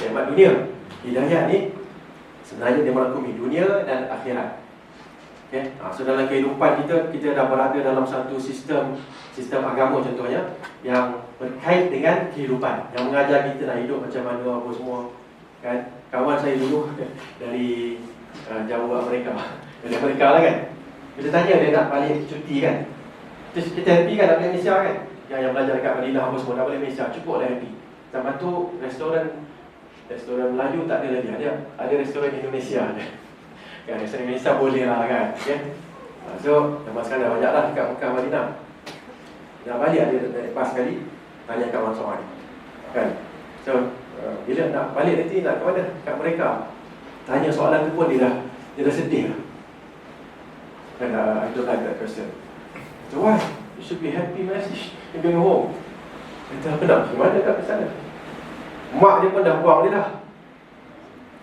Nikmat dunia. Hidayat ni sebenarnya dia merangkumi dunia dan akhirat. Okay? So dalam kehidupan kita dah berada dalam satu sistem agama contohnya yang berkait dengan kehidupan, yang mengajar kita nak hidup macam mana apa semua. Kan? Kawan saya dulu dari Jauh Amerika, dari Amerika lah kan. Kita tanya dia nak balik cuti kan, terus kita happy kan nak balik Malaysia kan. Yang belajar dekat Madinah apa semua nak balik Malaysia, cukup dah happy. Zaman tu restoran Melayu tak ada lagi, ada restoran Indonesia je. Kan, restoran Indonesia boleh lah kan. Okay? So zaman sekarang dah banyak lah dekat Mekah Madinah. Nak balik ada naik pas sekali, tanya kawan soal kan. So bila nak balik nanti nak ke mana? Kat mereka. Tanya soalan tu pun dia dah sedih lah. And I don't like that question. So why? You should be happy message. You're going home. Kata apa nak? Gimana kat sana? Mak dia pun dah buang dia dah.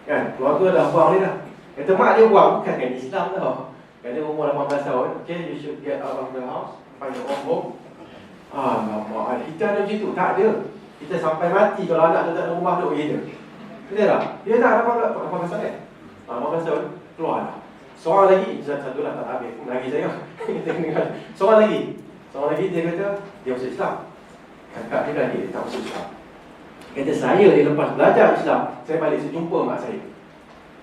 Kan? Keluarga dah buang dia dah. Kata mak dia buang bukan kan Islam tau. Kerana umur 18 tahun, okay, you should get out of the house, find your own home. Mak kita ada macam tu? Tak ada. Kita sampai mati kalau anak tu tak ada rumah duduk begitu. Betul tak? Dia tak ada 18 tahun kan? 18 tahun, keluar lah. Seorang lagi, satu lah tak habis lagi saya. Seorang lagi dia kata dia masuk Islam. Kakak dia kan dia tak masuk Islam. Kata saya dia lepas belajar Islam, saya balik jumpa mak saya.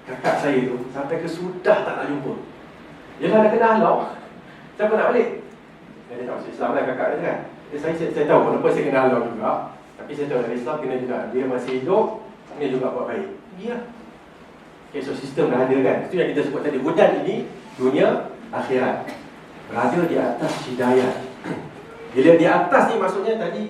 Kakak saya tu sampai ke sudah tak nak jumpa. Dia dah kena halau. Siapa nak balik? Dia tak masuk Islam lah kakak dia kan. Saya tahu kenapa saya kena halau juga. Tapi saya tahu dari Islam kena juga. Dia masih hidup, dia juga buat baik. Dia okay, so sistem dah ada kan. Itu yang kita sebut tadi, hudan ini dunia akhirat, berada di atas hidayah. Bila di atas ni maksudnya tadi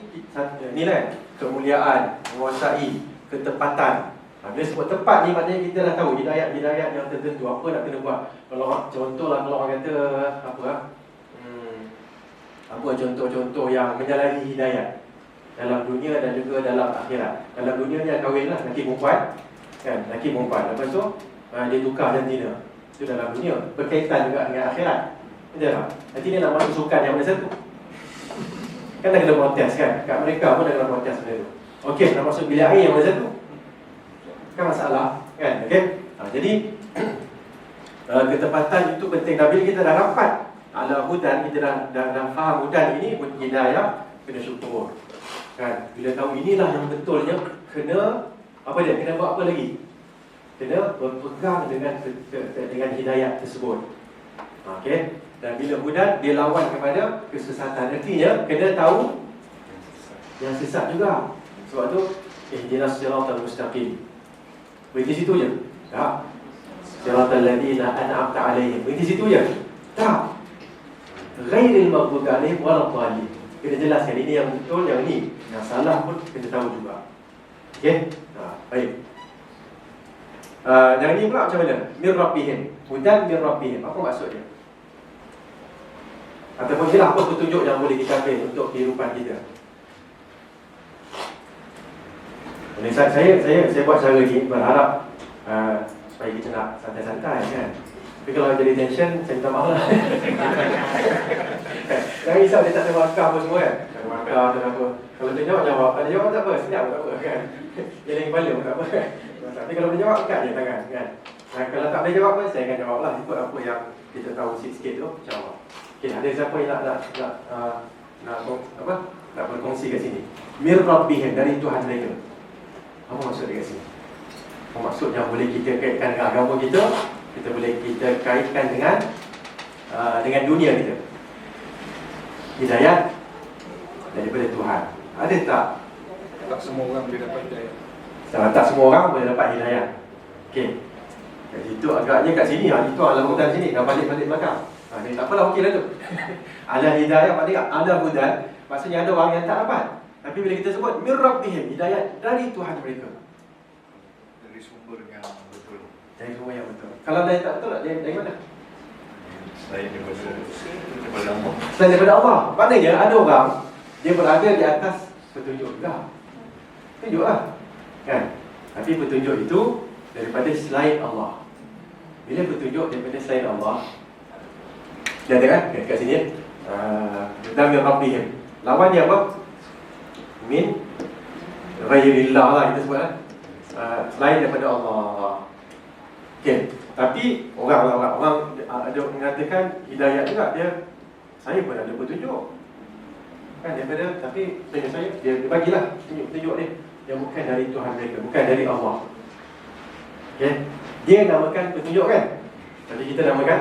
ni lah, kemuliaan, menguasai, ketepatan. Bila sebut tepat ni maknanya kita dah tahu hidayat-hidayat yang tertentu apa nak kena buat. Kalau contohlah kalau orang kata apa contoh-contoh yang menyalahi hidayat dalam dunia dan juga dalam akhirat. Dalam dunia ni kahwin lah, lelaki perempuan kan, lelaki perempuan. Lepas tu dia tukar jantina. Itu dalam dunia, berkaitan juga dengan akhirat. Betul tak? Nanti dia nak masuk sukan yang mana satu, kan dah kena protes kan? Kat mereka pun dah kena protes benda tu. Okey, nak masuk bilik air yang mana satu, kan masalah kan? Okey, jadi ketepatan itu penting. Dan bila kita dah rapat ala hudan, kita dah faham hudan ini hidayah, kena syukur kan? Bila tahu inilah yang betulnya, kena apa dia? Kena buat apa lagi? Kena berpegang dengan hidayah tersebut. Okey. Dan bila hudan, dia lawan kepada kesesatan. Artinya kena tahu yang sesat juga. Sebab tu ihdinas siratal mustaqim. Berhenti situ je. Tak. Siratal ladzina an'amta 'alaihim. Berhenti situ je. Tak. Ghairil maghdubi 'alaihim waladdallin. Kena jelaskan ini yang betul, yang ini yang salah pun kena tahu juga. Okey? Baik. Yang ini pula macam mana? Mir rabbihim. Hudan mir rabbihim. Apa maksudnya? Ataupun ialah apa petunjuk yang boleh kita ambil untuk kehidupan kita? Saya buat cara ni berharap supaya kita nak santai-santai kan. Tapi kalau jadi tension, saya minta maaf lah. Jangan risau dia tak ada markah apa semua kan. Tak ada markah, tak ada apa. Kalau dia jawab, ada jawab tak apa, senyap tak apa kan. Dia lain kepala pun tak apa kan. Tapi kalau dia jawab, angkat je tangan kan. Kalau tak boleh jawab pun, saya akan jawab lah. Ikut apa yang kita tahu sikit-sikit tu, insyaAllah. Okay, ada siapa yang nak berkongsi kat sini? Mir rabbihim, dari Tuhan mereka. Apa maksud dia kat sini? Apa maksud yang boleh kita kaitkan dengan agama kita? Kita boleh kita kaitkan dengan dunia kita. Hidayat daripada Tuhan. Ada tak? Tak semua orang boleh dapat hidayah. Tak semua orang boleh dapat hidayah. Okey. Kat situ agaknya kat sini, itu ala hudan sini, dah balik belakang. Jadi tak apalah, okey lah tu. Ala hidayah maksudnya ala hudan, maksudnya ada orang yang tak dapat. Tapi bila kita sebut mir rabbihim, hidayah dari Tuhan mereka. Dari sumber yang betul. Dari sumber yang betul. Kalau dari tak betul, dari mana? Selain daripada Allah. Selain daripada Allah. Maknanya ada orang dia berada di atas petunjuk juga. Petunjuk lah kan? Tapi petunjuk itu daripada selain Allah. Bila petunjuk daripada selain Allah, dia ada kan? Kat sini dan min rabbihim. Lawan dia apa? Min ghairillah lah kita sebut lah. Selain daripada Allah. Okey. Tapi orang ada mengatakan hidayah juga, saya pun ada petunjuk kan daripada, tapi tanya saya, dia bagilah petunjuk dia yang bukan dari Tuhan mereka, bukan dari Allah. Okey. Dia namakan petunjuk kan? Tapi kita namakan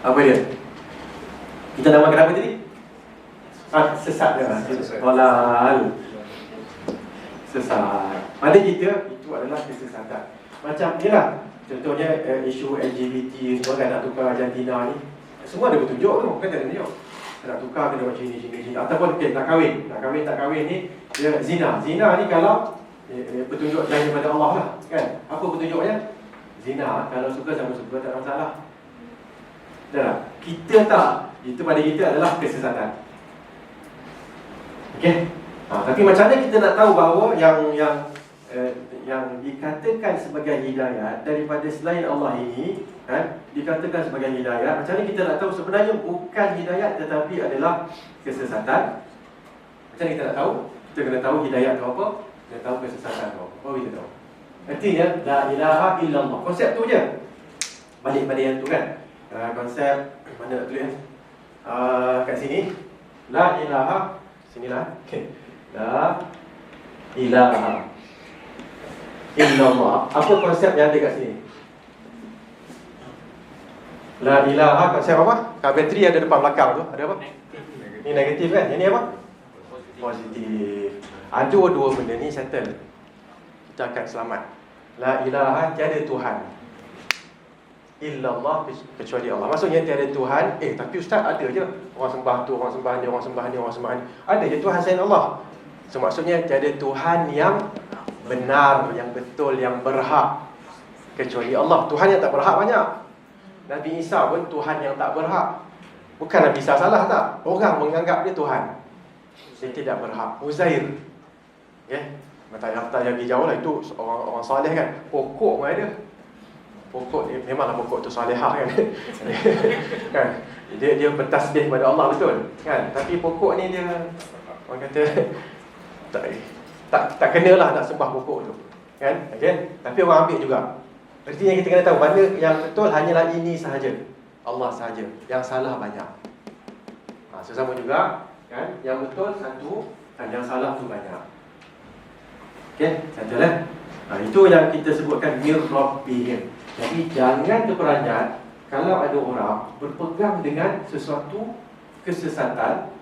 apa dia? Kita namakan apa tadi? Sesat dia. Halal. Sesat. Pada kita itu adalah kesesatan. Macam inilah. Contohnya isu LGBT semua kan, nak tukar jantina ni. Semua ada petunjuk tu, bukan tak ada petunjuk. Nak tukar kena buat sini. Ataupun okay, nak kahwin ni dia zina. Zina ni kalau petunjuk daripada Allah lah kan. Apa petunjuknya? Zina, kalau suka sama suka tak ada masalah. Tak? Kita tak. Itu pada kita adalah kesesatan. Okey. Tapi macam mana kita nak tahu bahawa yang dikatakan sebagai hidayah daripada selain Allah ini kan, dikatakan sebagai hidayah, macam mana kita nak tahu sebenarnya bukan hidayah tetapi adalah kesesatan? Macam mana kita nak tahu? Kita kena tahu hidayah itu apa, kita tahu kesesatan itu apa. Baru kita tahu. Artinya la ilaha illallah. Konsep tu je. Balik pada yang tu kan. Konsep mana nak tulis? Kat sini la ilaha, sinilah. Okay. La ilaha illallah. Apa konsep yang ada kat sini? La ilaha, konsep apa? Bateri ada depan belakang tu, ada apa? Ini negatif kan? Yang ni apa? Positif. Dua benda ni settle, kita akan selamat. La ilaha, tiada Tuhan illallah, kecuali Allah. Maksudnya tiada Tuhan. Tapi ustaz, ada je orang sembah tu, orang sembah ni, orang sembah ni, orang sembah ni. Ada je Tuhan selain Allah. So maksudnya tiada Tuhan yang benar, yang betul, yang berhak kecuali Allah. Tuhan yang tak berhak banyak. Nabi Isa pun Tuhan yang tak berhak. Bukan Nabi Isa salah tak? Orang menganggap dia Tuhan. Dia tidak berhak. Uzair, okay? Harta yang pergi jauh lah, itu orang saleh kan. Pokok pun ada. Pokok ni memanglah pokok tu salihah kan. Kan? Dia bertasbih kepada Allah, betul kan? Tapi pokok ni dia, orang kata tak kenalah nak sembah pokok tu kan. Okay? Tapi orang ambil juga. Artinya kita kena tahu mana yang betul hanyalah ini sahaja, Allah sahaja. Yang salah banyak. Sesama juga kan, yang betul satu dan yang salah tu banyak. Okey, satu lah. Itu yang kita sebutkan mir rabbihim. Jadi jangan terperanjat kalau ada orang berpegang dengan sesuatu kesesatan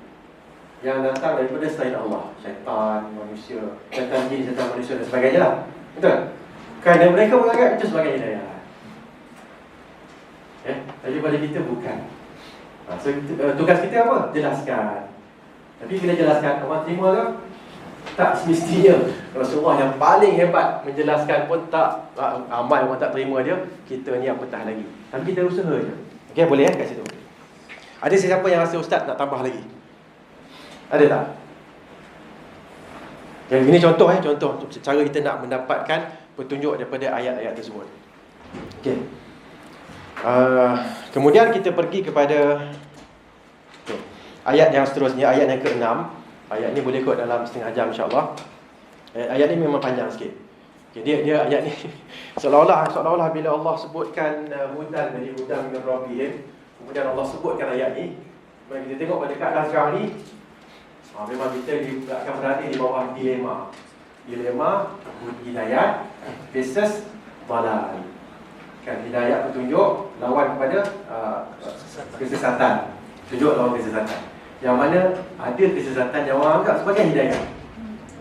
yang datang daripada selain Allah, syaitan, manusia, syaitan jin, syaitan manusia dan sebagainya lah. Betul? Kerana mereka menganggap itu sebagai hidayah. Tapi pada kita bukan. So, tugas kita apa? Jelaskan. Tapi bila jelaskan, orang terima ke? Tak semestinya. Rasulullah yang paling hebat menjelaskan pun tak, ramai orang tak terima dia. Kita ni apatah lagi. Tapi kita usaha je. Okey, boleh kat situ. Ada siapa yang rasa ustaz nak tambah lagi? Ada tak? Yang ini contoh contoh cara kita nak mendapatkan petunjuk daripada ayat-ayat tersebut. Okey. Kemudian kita pergi kepada ayat yang seterusnya, ayat yang ke-6. Ayat ni boleh kot dalam setengah jam insya-Allah. Ayat ni memang panjang sikit. Okay, dia ayat ni seolah-olah bila Allah sebutkan hudan dari hudan min rabbihim, kemudian Allah sebutkan ayat ni, mari kita tengok pada keadaan sekarang ni, memang kita akan berada di bawah dilema hidayat versus dalal. Kan, hidayat petunjuk lawan kepada kesesatan. Tunjuk lawan kesesatan. Yang mana ada kesesatan yang orang anggap sebagai hidayah.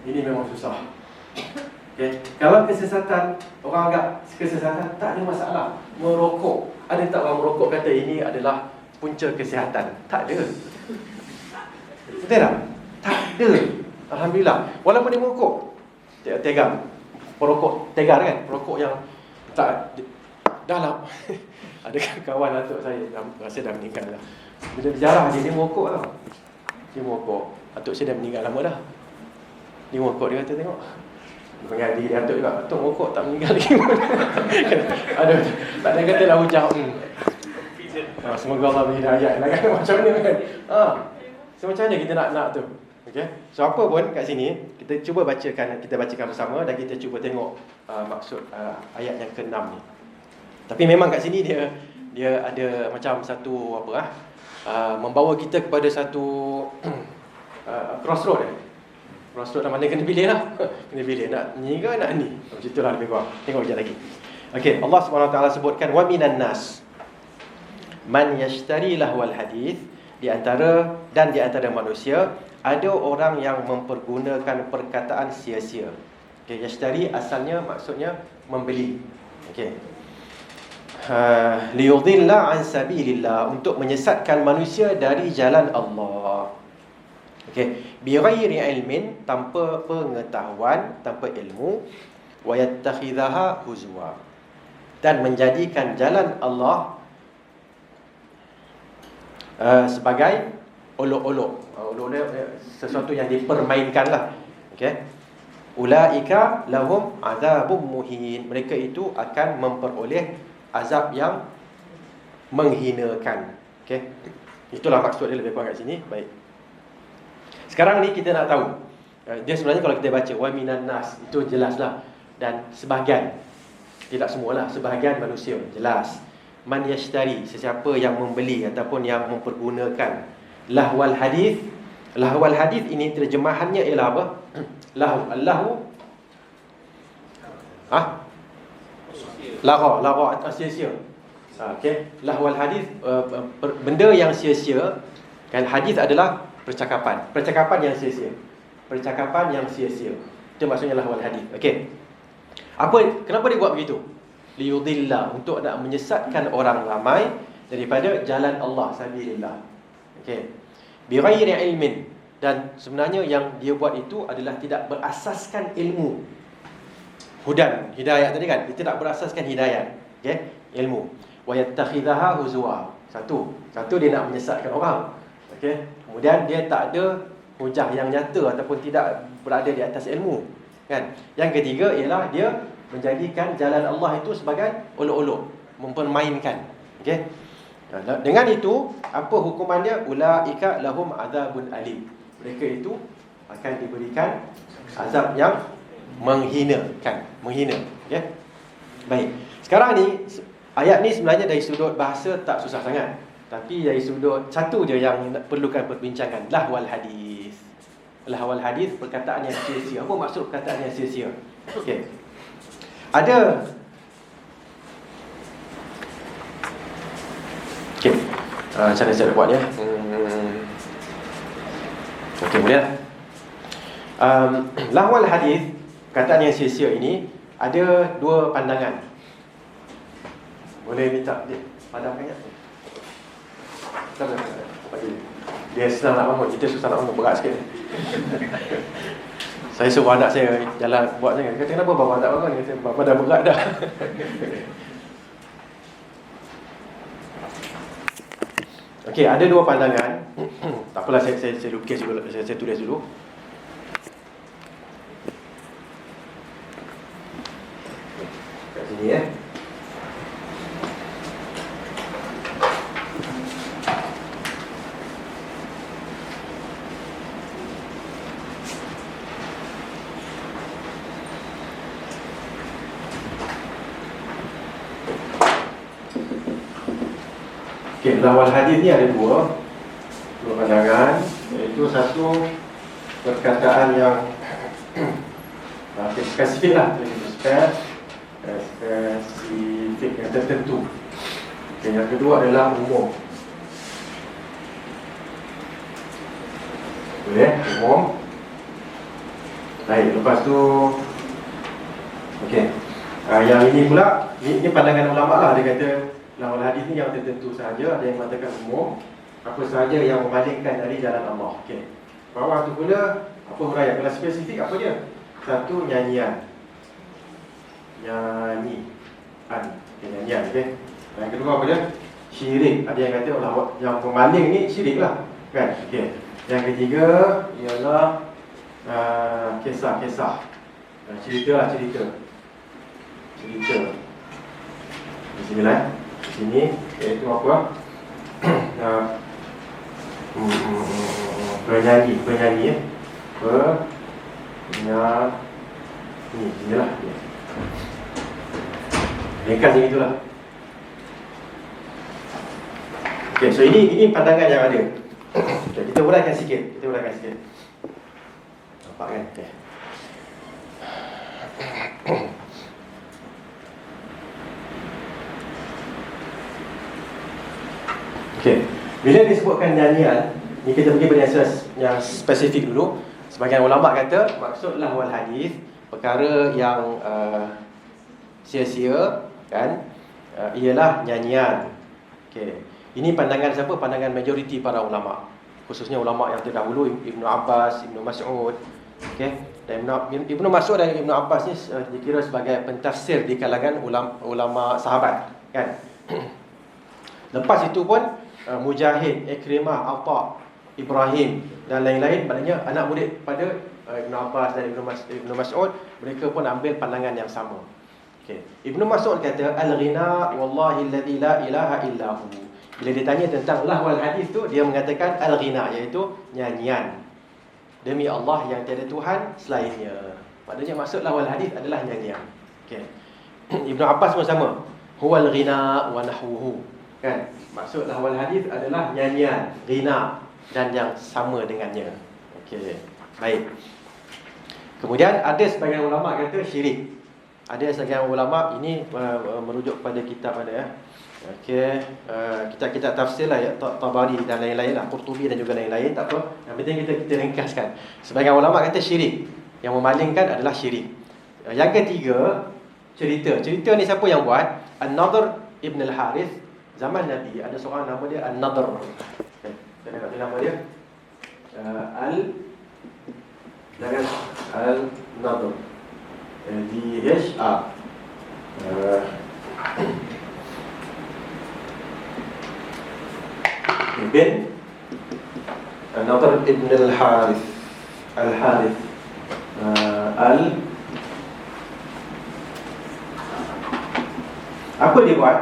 Ini memang susah. Okay. Kalau kesesatan, orang anggap kesesatan tak ada masalah. Merokok, ada tak orang merokok kata ini adalah punca kesihatan? Tak ada. Betul tak? Tak ada. Alhamdulillah. Walaupun dia merokok, tegar. Perokok tegar kan? Perokok yang tak dalam. Ada kawan atuk saya rasa dah meninggal lah. Bila berjarah dia merokok lah. Dia merokok. Atuk saya dah meninggal lama dah. Dia merokok, dia kata tengok. Dia panggil adik dia atuk juga. Atuk merokok tak meninggal lagi. Aduh, tak ada kata lah ucap. Semoga Allah beri hidayah lah kan. Macam mana kan. So macam mana kita nak tu. Okay. So apa pun kat sini kita cuba bacakan, kita bacakan bersama dan kita cuba tengok maksud ayat yang ke-6 ni. Tapi memang kat sini dia ada macam satu membawa kita kepada satu crossroad. Crossroad mana kena pilih lah. Kena pilih nak ni ke nak ni. Macam itulah lebih kurang. Tengok sekejap lagi. Okey, Allah SWT sebutkan wa minan nas man yashtari lahwal hadith, di antara manusia ada orang yang mempergunakan perkataan sia-sia. Okey, yashtari asalnya maksudnya membeli. Okey. Liyudilla an sabilillah, untuk menyesatkan manusia dari jalan Allah. Okey, bi ghairi ilmin, tanpa pengetahuan, tanpa ilmu, wa yattakhidhaha huzwa, dan menjadikan jalan Allah sebagai olok-olok. Olok-olok sesuatu yang dipermainkan lah. Okey. Ulaika lahum azabun muhin, mereka itu akan memperoleh azab yang menghinakan. Okey. Itulah maksud dia lebih kurang kat sini. Baik. Sekarang ni kita nak tahu. Dia sebenarnya kalau kita baca wa minan nas, itu jelaslah. Dan sebahagian, tidak semualah, sebahagian manusia, jelas. Man yashtari, sesiapa yang membeli ataupun yang mempergunakan lahwal hadith. Lahwal hadith ini terjemahannya ialah apa? Lahu Lara sia-sia. Okey, lahwal hadis, benda yang sia-sia. Kan hadis adalah percakapan yang sia-sia. Percakapan yang sia-sia. Itu maksudnya lahwal hadis. Okey. Kenapa dia buat begitu? Liyudillah, untuk nak menyesatkan orang ramai daripada jalan Allah sabilillah. Okey. Bi ghairi ilmin, dan sebenarnya yang dia buat itu adalah tidak berasaskan ilmu. Hudan, hidayah tadi kan, kita tak berasaskan hidayah, okey, ilmu. Wa yattakhidhaha huzwa. Satu dia nak menyesatkan orang. Okey. Kemudian dia tak ada hujah yang nyata ataupun tidak berada di atas ilmu. Kan? Yang ketiga ialah dia menjadikan jalan Allah itu sebagai olok-olok, mempermainkan. Okey. Dengan itu, apa hukumannya? Ulaika lahum adzabun alim. Mereka itu akan diberikan azab yang menghinakan, menghina. Okey. Baik. Sekarang ni ayat ni sebenarnya dari sudut bahasa tak susah sangat. Tapi dari sudut satu je yang perlukan perbincangan, lahwal hadis. Lahwal hadis, perkataan yang sia-sia. Apa maksud perkataan yang sia-sia? Okey. Ada okey. Macam mana saya buat ya? Okey, boleh lah. Lahwal hadis, perkataan yang sia-sia ini ada dua pandangan. Boleh minta dia padamkan ya? Dia senang nak bangun, kita susah nak bangun, berat sikit. Saya suruh anak saya jalan buat sangat. Kata kenapa bapa tak bangun? Kata bapa dah berat dah. Okey, ada dua pandangan. Tak apalah, saya lukis dulu, saya tulis dulu. Kat sini ya. Okey, lahwal hadis ni ada dua pandangan, iaitu satu perkataan yang spesifik lah, spesifik yang tertentu. Okay, yang kedua adalah umum. Boleh, umum. Baik, lepas tu okey. Yang ini pula, ini pandangan ulama lah. Dia kata lahwal hadis ni yang tertentu sahaja. Ada yang mengatakan umum, apa sahaja yang memalingkan dari jalan Allah. Okey. Bawah tu pula apa huraian? Kalau spesifik apa dia? Satu, nyanyian. Nyanyian. Okey, nyanyian. Okey. Yang kedua apa dia? Syirik. Ada yang kata yang pemaling ni syirik lah. Kan? Okey. Yang ketiga ialah kisah-kisah. Cerita lah, cerita. Di sini lah. Di sini iaitu apa? Penyanyi ya. Penyanyi. Inilah. Ringkas begitulah. Okey, so ini pandangan yang ada. Okay, kita uraikan sikit. Nampak kan? Okey. Okey. Bila disebutkan nyanyian, ni kita pergi pada yang spesifik dulu. Sebagian ulama kata maksud lahwal hadis perkara yang sia-sia kan, ialah nyanyian. Okey. Ini pandangan siapa? Pandangan majoriti para ulama, khususnya ulama yang terdahulu, Ibnu Abbas, Ibnu Mas'ud. Okey. Dan Ibnu Mas'ud dan Ibnu Abbas ni dikira sebagai pentafsir di kalangan ulama sahabat kan. Lepas itu pun Mujahid, Ikrimah, Atha, Ibrahim dan lain-lain, maknanya anak murid pada Ibnu Abbas dan Ibnu Mas'ud, mereka pun ambil pandangan yang sama. Okey. Ibnu Mas'ud kata al-ghina wallahi alladhi la ilaha illa hu. Bila ditanya tentang lahwal hadis tu, dia mengatakan al-ghina, iaitu nyanyian. Demi Allah yang tiada Tuhan selainnya. Maknanya maksud lahwal hadis adalah nyanyian. Okey. Ibnu Abbas pun sama. Huwal ghina wa nahwuhu. Kan? Maksud lahwal hadis adalah nyanyian, ghina dan yang sama dengannya. Okey. Baik. Kemudian ada sebagian ulama kata syirik. Ada sebagian ulama, ini merujuk pada kitab ada ya. Okey, kitab-kitab tafsir lah ya, Tabari dan lain-lain lah, Qurtubi dan juga lain-lain, tak apa. Yang penting kita ringkaskan. Sebagian ulama kata syirik. Yang memalingkan adalah syirik. Yang ketiga, cerita. Cerita ni siapa yang buat? An-Nadhr Ibn al-Harith. Zaman Nabi ada seorang nama dia An-Nadhr. Kita tengok nama dia. Al-Nadhr. D-H-A. Ibn An-Nadhr Ibn al-Harith. Al-Harith. Apa dia buat?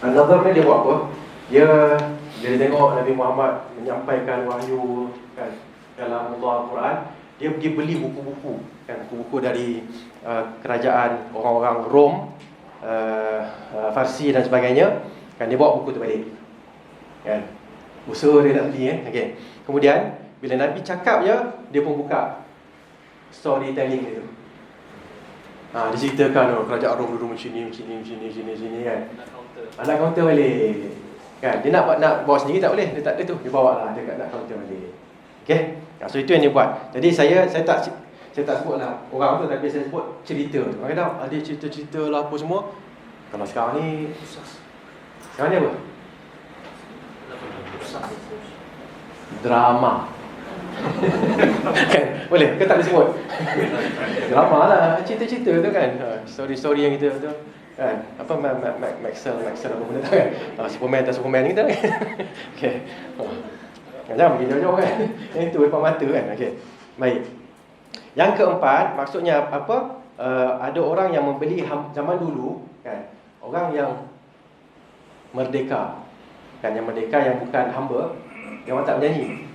An-Nadhr ni dia buat apa? Dia tengok Nabi Muhammad menyampaikan wahyu kan, dalam Al-Quran. Dia pergi beli buku-buku kan, buku-buku dari kerajaan orang-orang Rom, Farsi dan sebagainya kan. Dia bawa buku tu balik kan. Usaha dia nak beli okay. Kemudian bila Nabi cakap je, dia pun buka storytelling dia tu. Dia ceritakan kerajaan Rom dulu macam ni kan. Nak counter balik kan. Dia nak bawa sendiri tak boleh. Dia tak ada tu, dia bawa lah, dia nak counter balik. Okay. So itu yang dia buat. Jadi saya tak sebut lah orang tu, tapi saya sebut cerita. Kadang-kadang ada cerita-cerita lah apa semua. Kalau sekarang ni apa? Drama. Kan? Boleh ke tak disebut? Drama lah, cerita-cerita tu kan. Story-story yang kita tu kan. Apa Maxwell apa benda tu kan. Superman kita kan. Okey. Jangan pergi jauh-jauh kan. Yang itu depan mata kan. Okey. Baik. Yang keempat, maksudnya apa? Ada orang yang membeli zaman dulu kan. Orang yang merdeka. Kan, yang merdeka, yang bukan hamba, yang orang tak menyanyi.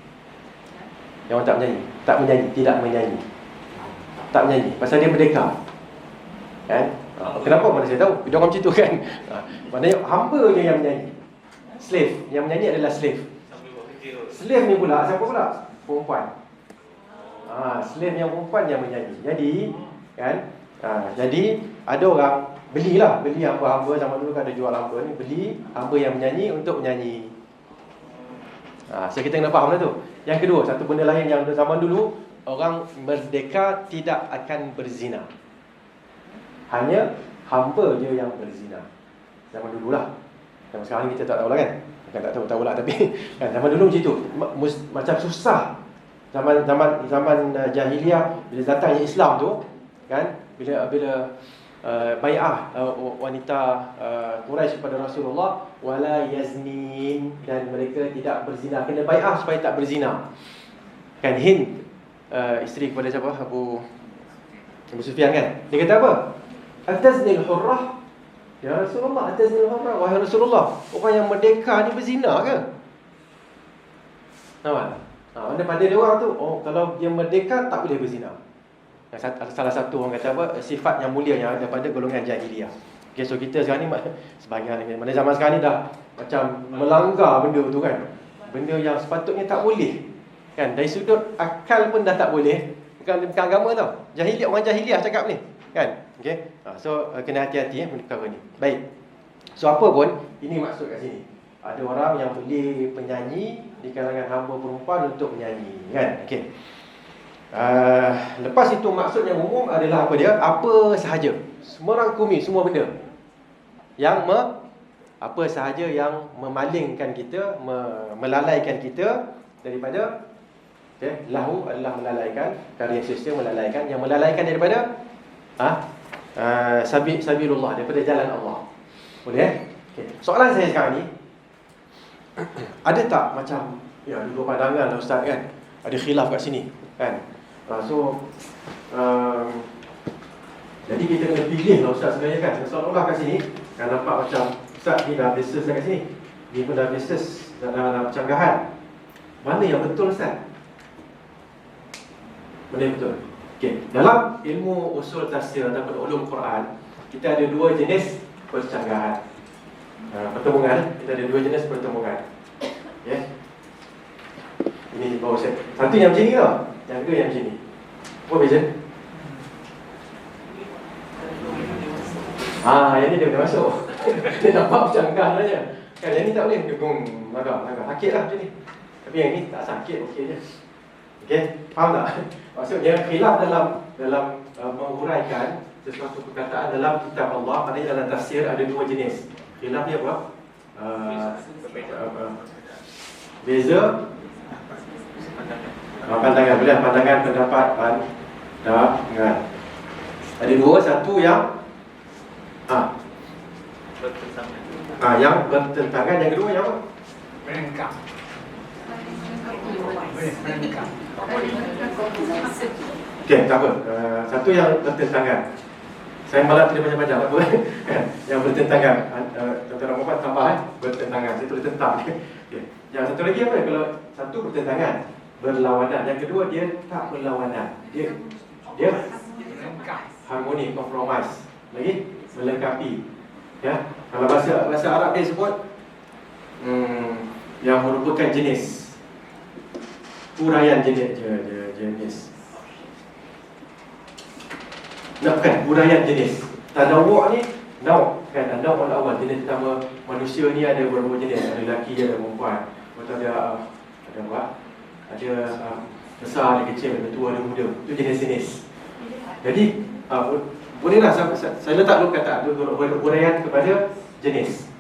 Yang orang tak menyanyi, tidak menyanyi. Tak menyanyi, pasal dia merdeka. Kan? Kenapa? Mana saya tahu. Dia orang macam tu kan. Maknanya hamba je yang menyanyi. Slave, yang menyanyi adalah slave. Slave ni pula, siapa pula? Perempuan. Slave yang perempuan yang menyanyi. Jadi, kan? Jadi ada orang beli hamba-hamba. Zaman dulu kan ada jual hamba ni. Beli hamba yang menyanyi untuk menyanyi. So kita kena faham lah tu. Yang kedua, satu benda lain yang zaman dulu, orang merdeka tidak akan berzina. Hanya hamba je yang berzina. Zaman dulu lah. Zaman sekarang ni kita tak tahu lah kan. Bukan tak tahu lah tapi kan, zaman dulu macam tu. Macam susah. Zaman jahiliah, bila datangnya Islam tu kan, bila bai'ah wanita Quraisy kepada Rasulullah, wala yaznin, dan mereka tidak berzina. Kena bai'ah supaya tak berzina. Kan Hind, isteri kepada siapa? Abu Sufyan kan. Dia kata apa? Ataznil hurrah? Ya Rasulullah, ataznil hurrah? Wahai Rasulullah, orang yang merdeka ni berzina ke? Nampak? Pada dia orang tu, kalau dia merdeka tak boleh berzina. Salah satu orang kata apa, sifat yang mulia yang daripada golongan jahiliah. Okay, so kita sekarang ni sebahagian mana zaman sekarang ni dah macam melanggar benda tu kan. Benda yang sepatutnya tak boleh. Kan, dari sudut akal pun dah tak boleh. Bukan agama tau. Orang jahiliah cakap ni. Kan? Okay. So kena hati-hati perkara ni. Baik. So apa pun, ini maksud kat sini. Ada orang yang beli penyanyi di kalangan hamba perempuan untuk menyanyi. Kan? Okay. Lepas itu maksud yang umum adalah apa dia? Apa sahaja, merangkumi semua benda yang apa sahaja yang memalingkan kita, melalaikan kita daripada lahu adalah melalaikan, karya sosial melalaikan, yang melalaikan daripada sabilullah, daripada jalan Allah. Boleh okay. Soalan saya sekarang ni, ada tak macam dua pandangan lah Ustaz kan? Ada khilaf kat sini kan? Jadi kita kena pilih lah Ustaz sebenarnya kan. Seolah-olah kat sini kan nampak macam Ustaz ni dah versus kat sini, ni pun dah versus dalam canggahan. Mana yang betul Ustaz? Mana yang betul? Okay. Dalam ilmu usul tafsir ataupun ulum Quran, kita ada dua jenis percanggahan, pertemuan. Kita ada dua jenis pertemuan. Okay. Ini bawah set. Satu yang macam ni tau, yang kedua yang macam ni. Apa beza? Yang ni dia boleh masuk. Dia nampak canggah saja. Kan yang ni tak boleh. Dia agak sakit lah macam ni. Tapi yang ni tak sakit, okey je. Okey, faham tak? Maksudnya khilaf dalam menguraikan sesuatu perkataan dalam kitab Allah. Maknanya dalam tafsir ada dua jenis. Khilaf dia apa? Beza pandangan, boleh pandangan, pendapat, pandangan. Ada dua, satu yang yang bertentangan, yang kedua yang apa? Menengkang. Okey, tak apa. Satu yang bertentangan. Saya malah tidak banyak-banyak apa yang bertentangan. Tuan-tuan Muhammad tambah bertentangan. Saya tulis tentang. Okay. Yang satu lagi apa? Kalau satu bertentangan, berlawanan. Yang kedua dia tak berlawanan. Dia harmoni, compromise. Lagi melengkapi. Ya. Kalau bahasa Arab dia sebut yang merupakan jenis. Huraian jenis. Bukan, huraian jenis. Tanawwu' ni nau' kan, nau' awal jenis pertama manusia ni ada beberapa jenis, ada lelaki, ada perempuan. Betul ada apa? Ada besar, ada kecil, ada tua, ada muda. Itu jenis-jenis. Jadi bolehlah saya letak dulu kata huraian kepada jenis.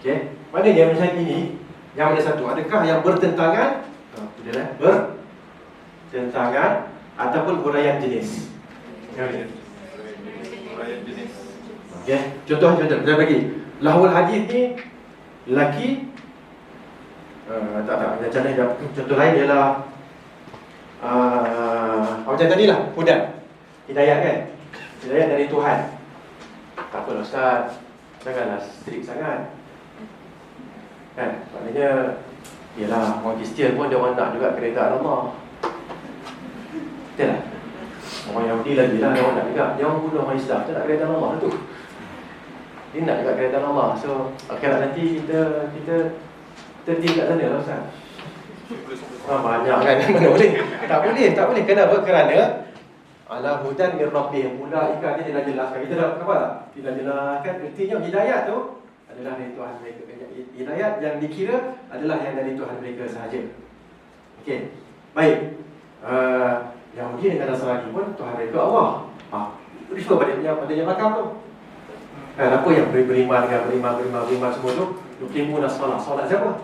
Okey. Maknanya macam ini, yang ada satu, adakah yang bertentangan? Bertentangan ataupun huraian jenis. Huraian jenis. Okay. Contoh saya bagi. Lahul hadis ni lelaki contoh lain ialah macam tadilah hudan. Hidayah kan? Hidayah dari Tuhan. Tak apalah Ustaz, janganlah strict sangat. Kan? Maknanya yalah, orang Kristian pun dia orang nak juga keredaan Allah. Betul tak? Orang Yahudi lagi lah, dia orang nak juga. Dia orang bunuh orang Islam, dia nak keredaan Allah tu. Dia nak juga keredaan Allah. So, akhirat nanti kita tertinggal kat sana lah Ustaz. Banyak kan? Mana boleh? Tak boleh. Kenapa? Kerana ala hudan min rabbihim. Ulaika dia dah jelaskan. Kita dah apa tak? Dia dah jelaskan. Artinya hidayat tu adalah dari Tuhan mereka. Hidayat yang dikira adalah yang dari Tuhan mereka sahaja. Okey. Baik. Yahudi dengan Nasrani pun Tuhan mereka Allah. Itu juga pada yang belakang tu. Apa yang beriman dengan beriman semua tu? Yuqimuna solat. Solat siapa?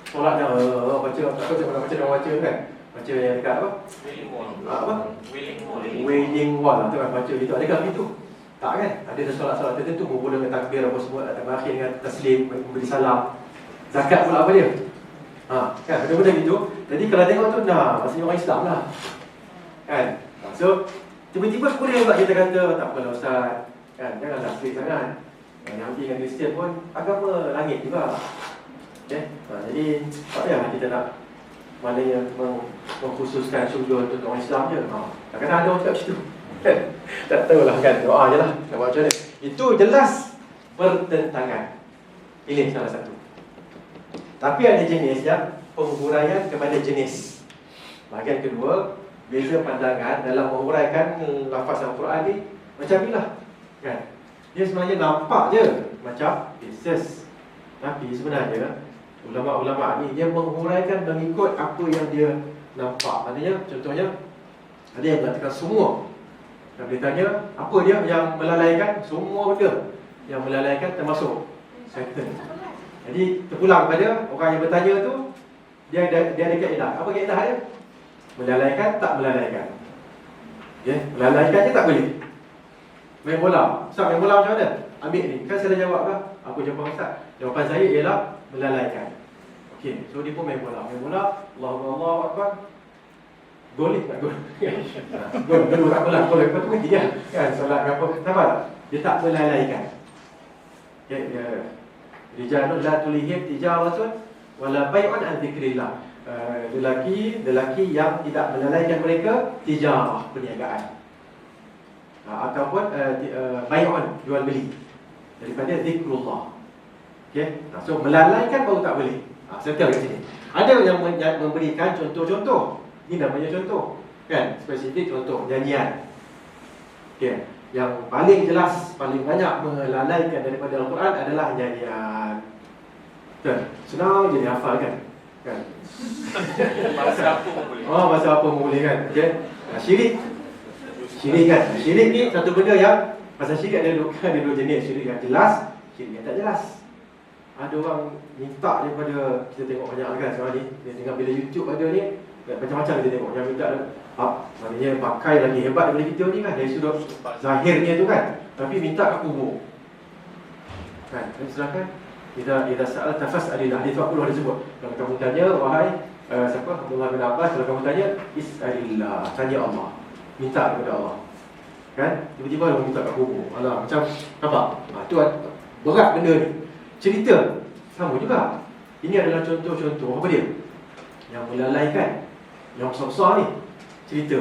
Solat yang baca kan? Baca yang dekat apa? Wailing wall tu kan baca gitu. Adakah begitu? Tak kan? Ada solat-solat tertentu bermula dengan takbir apa semua, berakhir dengan taslim, memberi salam. Zakat pula apa dia? Kan benda-benda gitu. Jadi kalau tengok tu maksudnya orang Islam lah. Kan? So tiba-tiba boleh pula kita kata tak apalah Ustaz. Kan? Janganlah strict sangat. Yahudi dengan Kristian pun agama langit juga. Okay? Jadi tak payahlah kita nak maknanya mengkhususkan syurga untuk orang Islam je. Kadang-kadang ada orang cakap macam tu. Tak tahulah kan. Doa je lah. Nak buat macam mana. Itu jelas bertentangan. Pilih salah satu. Tapi ada jenis yang penghuraian kepada jenis. Bahagian kedua, beza pandangan dalam menghuraikan lafaz Al-Quran ni macam inilah. Kan? Dia sebenarnya nampak je macam Jesus. Tapi sebenarnya ulama-ulama ni dia menghuraikan mengikut apa yang dia nampak. Maknanya contohnya ada yang mengatakan semua. Dan dia tanya apa dia yang melalaikan semua benda. Yang melalaikan termasuk syaitan. Jadi terpulang pada orang yang bertanya tu, dia ada kaedah. Apa kaedah dia? Melalaikan tak melalaikan. Melalaikan je tak boleh. Main bola. Ustaz main bola macam mana? Ambil ni. Kan saya dah jawab kan? Apa jawapan Ustaz? Jawapan saya ialah melalaikan. Okey, so dia pun main bola. Main bola, Allahu Akbar. Gol tak gol. Gol tak apalah. Gol lepas tu mesti kan. Kan solat apa? Sabar. Dia tak melalaikan. Ya. Rijalun la tulihim tijaratun wala bai'un an dzikrillah. Lelaki yang tidak melalaikan mereka tijarah, perniagaan. Ataupun bai'un, jual beli daripada zikrullah. Okey. So melalaikan baru tak boleh. Serta kat sini. Ada yang memberikan contoh-contoh. Ini namanya contoh. Kan? Spesifik contoh nyanyian. Okey. Yang paling jelas, paling banyak melalaikan daripada Al-Quran adalah nyanyian. Kan? Senang je dia hafal kan? Kan? Bahasa apa pun boleh. Bahasa apa pun boleh kan? Okey. Syirik. Syirik kan? Syirik ni satu benda yang pasal syirik ada dua jenis. Syirik yang jelas, syirik yang tak jelas. Ada orang minta daripada, kita tengok banyak kan sekarang ni, dia tengok bila YouTube ada ni, macam-macam kita tengok yang minta maknanya pakai lagi hebat daripada kita ni kan, dari sudut zahirnya tu kan, tapi minta kat kubur kan. Dan silakan Idza sa'alta fas'alillah. Itu Allah ada sebut. Kalau kamu tanya, wahai Abdullah bin Abbas, kalau kamu tanya, is'alillah, tanya Allah, minta kepada Allah. Kan? Tiba-tiba orang minta kat kubur. Alah, macam nampak? Tu berat benda ni. Cerita sama juga. Ini adalah contoh-contoh apa dia? Yang melalaikan, yang besar-besar ni. Cerita.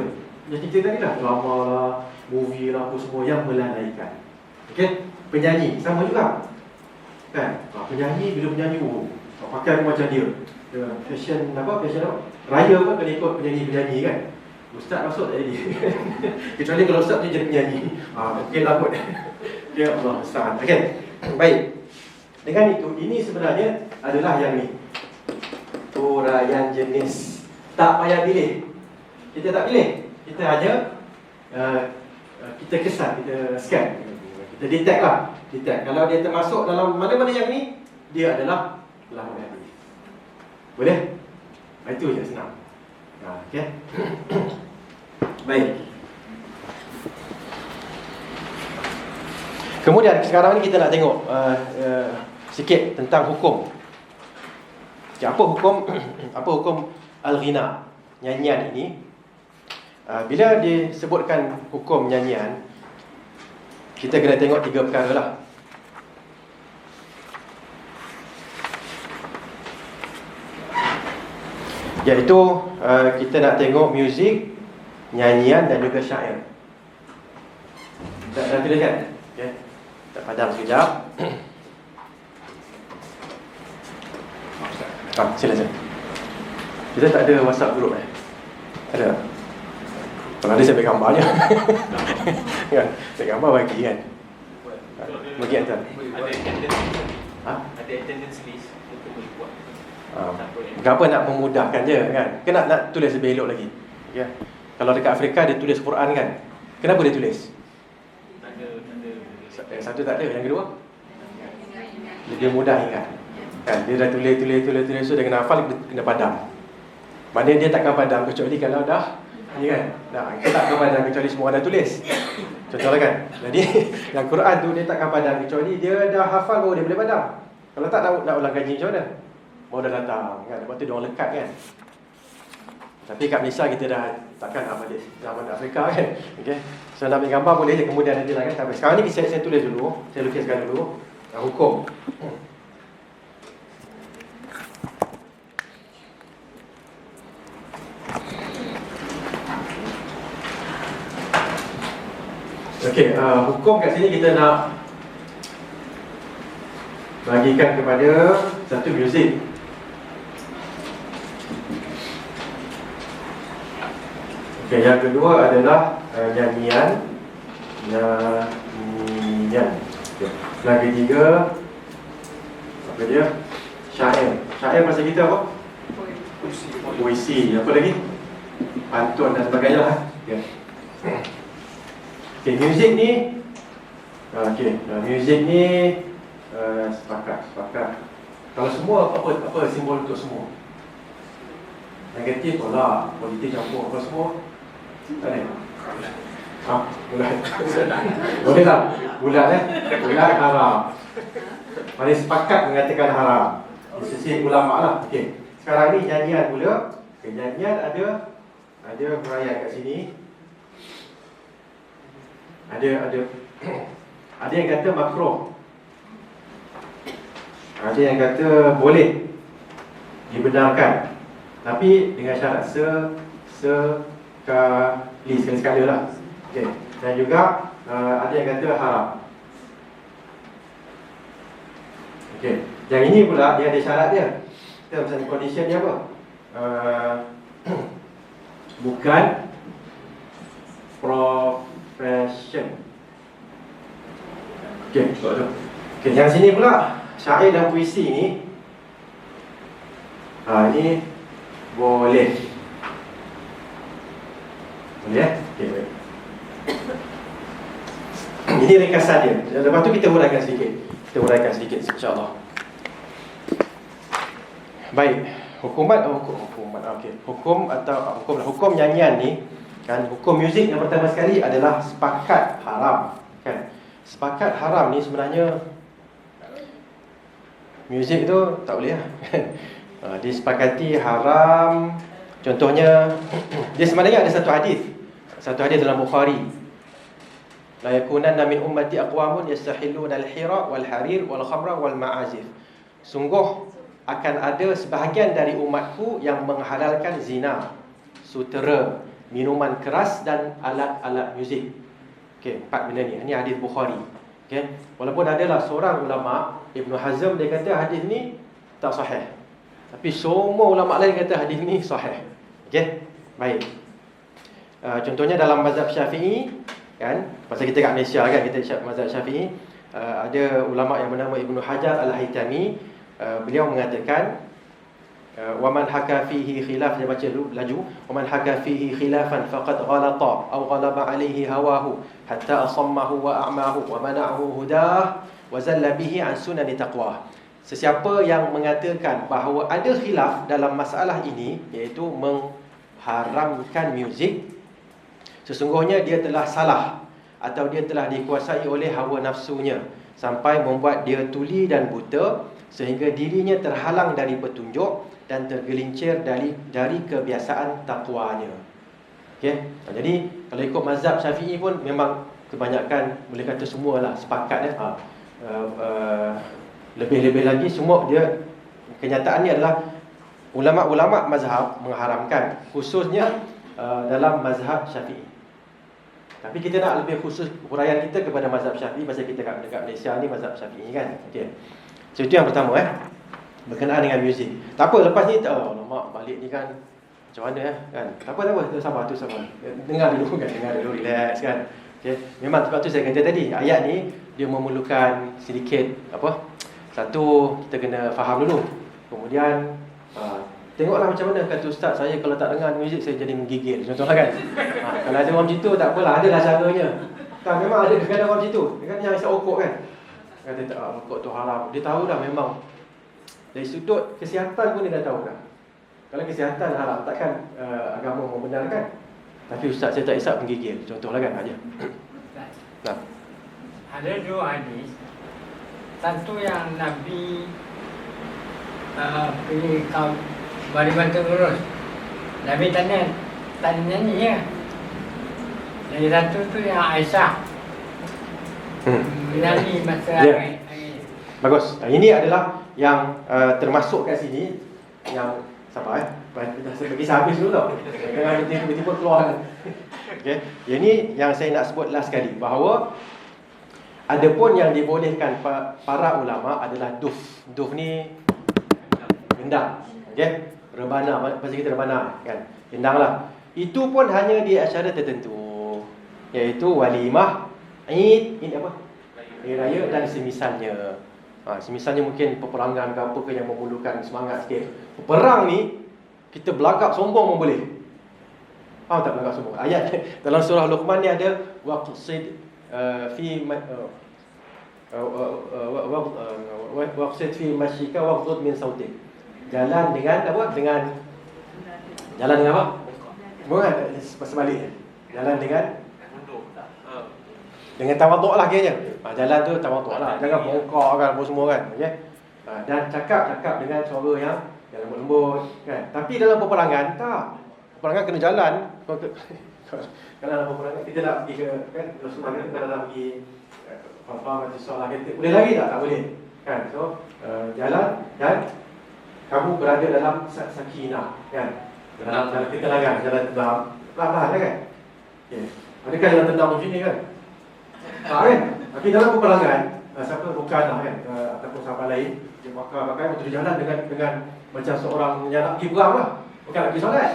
Yang cerita tadi lah, drama lah, movie lah, apa semua yang melalaikan. Okey? Penyanyi sama juga. Kan? Penyanyi, bila penyanyi pakai macam dia. Fashion apa? Raya pun kena ikut penyanyi-penyanyi kan. Ustaz masuk tak jadi. Kecuali kalau ustaz tu jadi penyanyi. Okey lah kot. Ya Allah, ustaz. Okey. Baik. Dengan itu, ini sebenarnya adalah yang ni. Uraian jenis. Tak payah pilih. Kita tak pilih. Kita hanya kita kesan, kita scan. Kita detect lah. Detect. Kalau dia termasuk dalam mana-mana yang ni, dia adalah lawan hadis. Boleh? Itu je senang. Okey. Baik. Kemudian sekarang ni kita nak tengok sikit tentang hukum. Okay, apa hukum al-ghina, nyanyian ini? Bila disebutkan hukum nyanyian, kita kena tengok 3 perkara lah. Iaitu kita nak tengok muzik, nyanyian dan juga syair. Dah tulis kan? Okay. Tak padam sekejap. Sila. Kita tak ada WhatsApp group Ada? Kalau ada saya ambil gambar je. Kan? Ambil gambar bagi kan? Bagi hantar. Ada attendance list. Kita boleh buat. Kenapa nak memudahkan je kan? Kena nak tulis lebih elok lagi. Ya. Kalau dekat Afrika dia tulis Quran kan? Kenapa dia tulis? Tak ada. Satu tak ada, yang kedua lebih mudah ingat. Kan dia dah tulis so dia kena hafal, kena padam. Maknanya dia takkan padam kecuali kalau dah ni kan. Dia takkan padam kecuali semua dah tulis. Contohlah kan. Jadi yang Quran tu dia takkan padam kecuali dia dah hafal baru dia boleh padam. Kalau tak nak ulang kaji macam mana? Baru dah datang kan. Lepas tu dia orang lekat kan. Tapi kat Malaysia kita dah takkan nak balik zaman Afrika kan. Okey. So nak ambil gambar boleh je, kemudian nanti lah kan. Tapi sekarang ni saya tulis dulu. Saya lukiskan dulu hukum. Okey, hukum kat sini kita nak bagikan kepada satu muzik. Okey, yang kedua adalah nyanyian. Okay. Yang ketiga apa dia? Syair. Syair bahasa kita apa? Puisi. Apa lagi? Pantun dan sebagainya lah. Okay, muzik ni muzik ni sepakat. Kalau semua apa simbol untuk semua. Negatif tolak, politik campur, apa semua tak ada. Bulat. Boleh tak? Bulat Bulat haram. Mari sepakat mengatakan haram. Di sisi ulama lah. Okey. Sekarang ni nyanyian pula. Okay, nyanyian ada huraian kat sini. Ada yang kata makruh. Ada yang kata boleh, dibenarkan. Tapi dengan syarat sekali lah. Okay. Dan juga ada yang kata haram. Okay. Yang ini pula dia ada syarat dia. Terms and condition dia apa? Bukan profession. Okay. Okay. Yang sini pula syair dan puisi ni ini boleh. Boleh okay, baik. Ini ringkasan dia. Lepas tu kita huraikan sedikit. InsyaAllah. Baik. Hukum nyanyian ni kan, hukum muzik yang pertama sekali adalah sepakat haram kan. Sepakat haram ni sebenarnya muzik tu tak boleh lah. Disepakati haram. Contohnya dia sebenarnya ada satu hadis dalam Bukhari. la yakunanna min ummati aqwamun yastahilluna al-hira wal harir wal khamra wal ma'azif. Sungguh akan ada sebahagian dari umatku yang menghalalkan zina, sutera, minuman keras dan alat-alat muzik. Okey, 4 benda ni. Ini hadis Bukhari. Okey, walaupun adalah seorang ulama, Ibn Hazm, dia kata hadis ni tak sahih. Tapi semua ulama lain kata hadis ni sahih. Okey, baik. Contohnya dalam mazhab Syafi'i, kan, pasal kita kat Malaysia kan, kita mazhab Syafi'i, ada ulama yang bernama Ibnu Hajar Al-Haytami. Beliau mengatakan wa man haka fihi khilaf, dia baca laju, wa man haka fihi khilafan faqad ghalata aw ghalaba alayhi hawahu hatta asammahu wa a'mahu wa mana'ahu hudah wa zalla bihi an sunan taqwa. Sesiapa yang mengatakan bahawa ada khilaf dalam masalah ini, iaitu mengharamkan muzik, sesungguhnya dia telah salah atau dia telah dikuasai oleh hawa nafsunya sampai membuat dia tuli dan buta sehingga dirinya terhalang dari petunjuk dan tergelincir dari kebiasaan takwanya. Okey. Jadi kalau ikut mazhab Syafi'i pun memang kebanyakan, boleh kata semualah sepakat lebih-lebih lagi semua dia, kenyataannya adalah ulama-ulama mazhab mengharamkan, khususnya dalam mazhab Syafi'i. Tapi kita nak lebih khusus huraian kita kepada mazhab Syafi'i pasal kita dekat Malaysia ni mazhab Syafi'i kan. Okey. So itu yang pertama berkenaan dengan muzik. Tak apa, lepas ni lama balik ni kan macam mana kan. Tak apa, tu sabar. Dengar dulu kan, relax kan. Okey. Memang sebab tu saya kata tadi, ayat ni dia memerlukan sedikit satu, kita kena faham dulu. Kemudian tengoklah macam mana kata ustaz, saya kalau tak dengar muzik saya jadi menggigil. Contohlah kan. Kalau ada orang macam tu tak apalah, adalah caranya. Kan memang ada kadang orang macam tu. Dia kan yang isap rokok kan. Kata tak, rokok tu haram. Dia tahu dah memang. Dari sudut kesihatan pun dia dah tahu dah. Kalau kesihatan haram, takkan agama membenarkan. Tapi ustaz saya tak isap menggigil. Contohlah kan aja. Nah. Ada 2 hadis. Satu yang Nabi pergi kaum Bari Batu Urus. Nabi tanya ni ya. Yang satu tu yang Aisyah. Menyanyi masa air. Bagus. Ini adalah yang termasuk kat sini. Yang sabar saya bagi habis dulu tau. Jangan tiba-tiba keluar. Okey. Ini yang saya nak sebut last sekali, bahawa adapun yang dibolehkan para ulama adalah duf. Duf ni gendang. Okey. Rebana, pasal kita rebana kan. Gendanglah. Itu pun hanya di acara tertentu, iaitu walimah, Eid, ini apa? Hari raya dan semisalnya. Semisalnya mungkin peperangan ke apa ke yang memerlukan semangat sikit. Perang ni kita belagak sombong pun boleh. Faham tak belagak sombong? Ayat dalam surah Luqman ni ada waqsid waqsid fi mashika waqdud min sautik. Jalan dengan apa? Jalan dengan apa? Bukan, sebaliknya. Jalan dengan tawaduk lah kayaknya. Jalan tu tawaduk lah. Jangan bongkak kan, apa semua kan. Okay? Dan cakap dengan suara yang lembut kan. Tapi dalam peperangan tak. Peperangan kena jalan. Kalau dalam peperangan kita nak pergi ke kan, Rasulullah kita nak pergi faham macam soalan kita. Boleh lagi tak? Tak boleh. Kan? So jalan dan kamu berada dalam sakinah kan. Dalam ketenangan, jalan tenang. Pelan-pelan kan? Okay. Adakah jalan tenang macam ni kan? Tak kan? Tapi dalam peperangan, siapa bukan lah kan, ataupun sahabat lain, dia pakai untuk jalan dengan macam seorang yang nak pergi perang lah. Bukan nak pergi solat.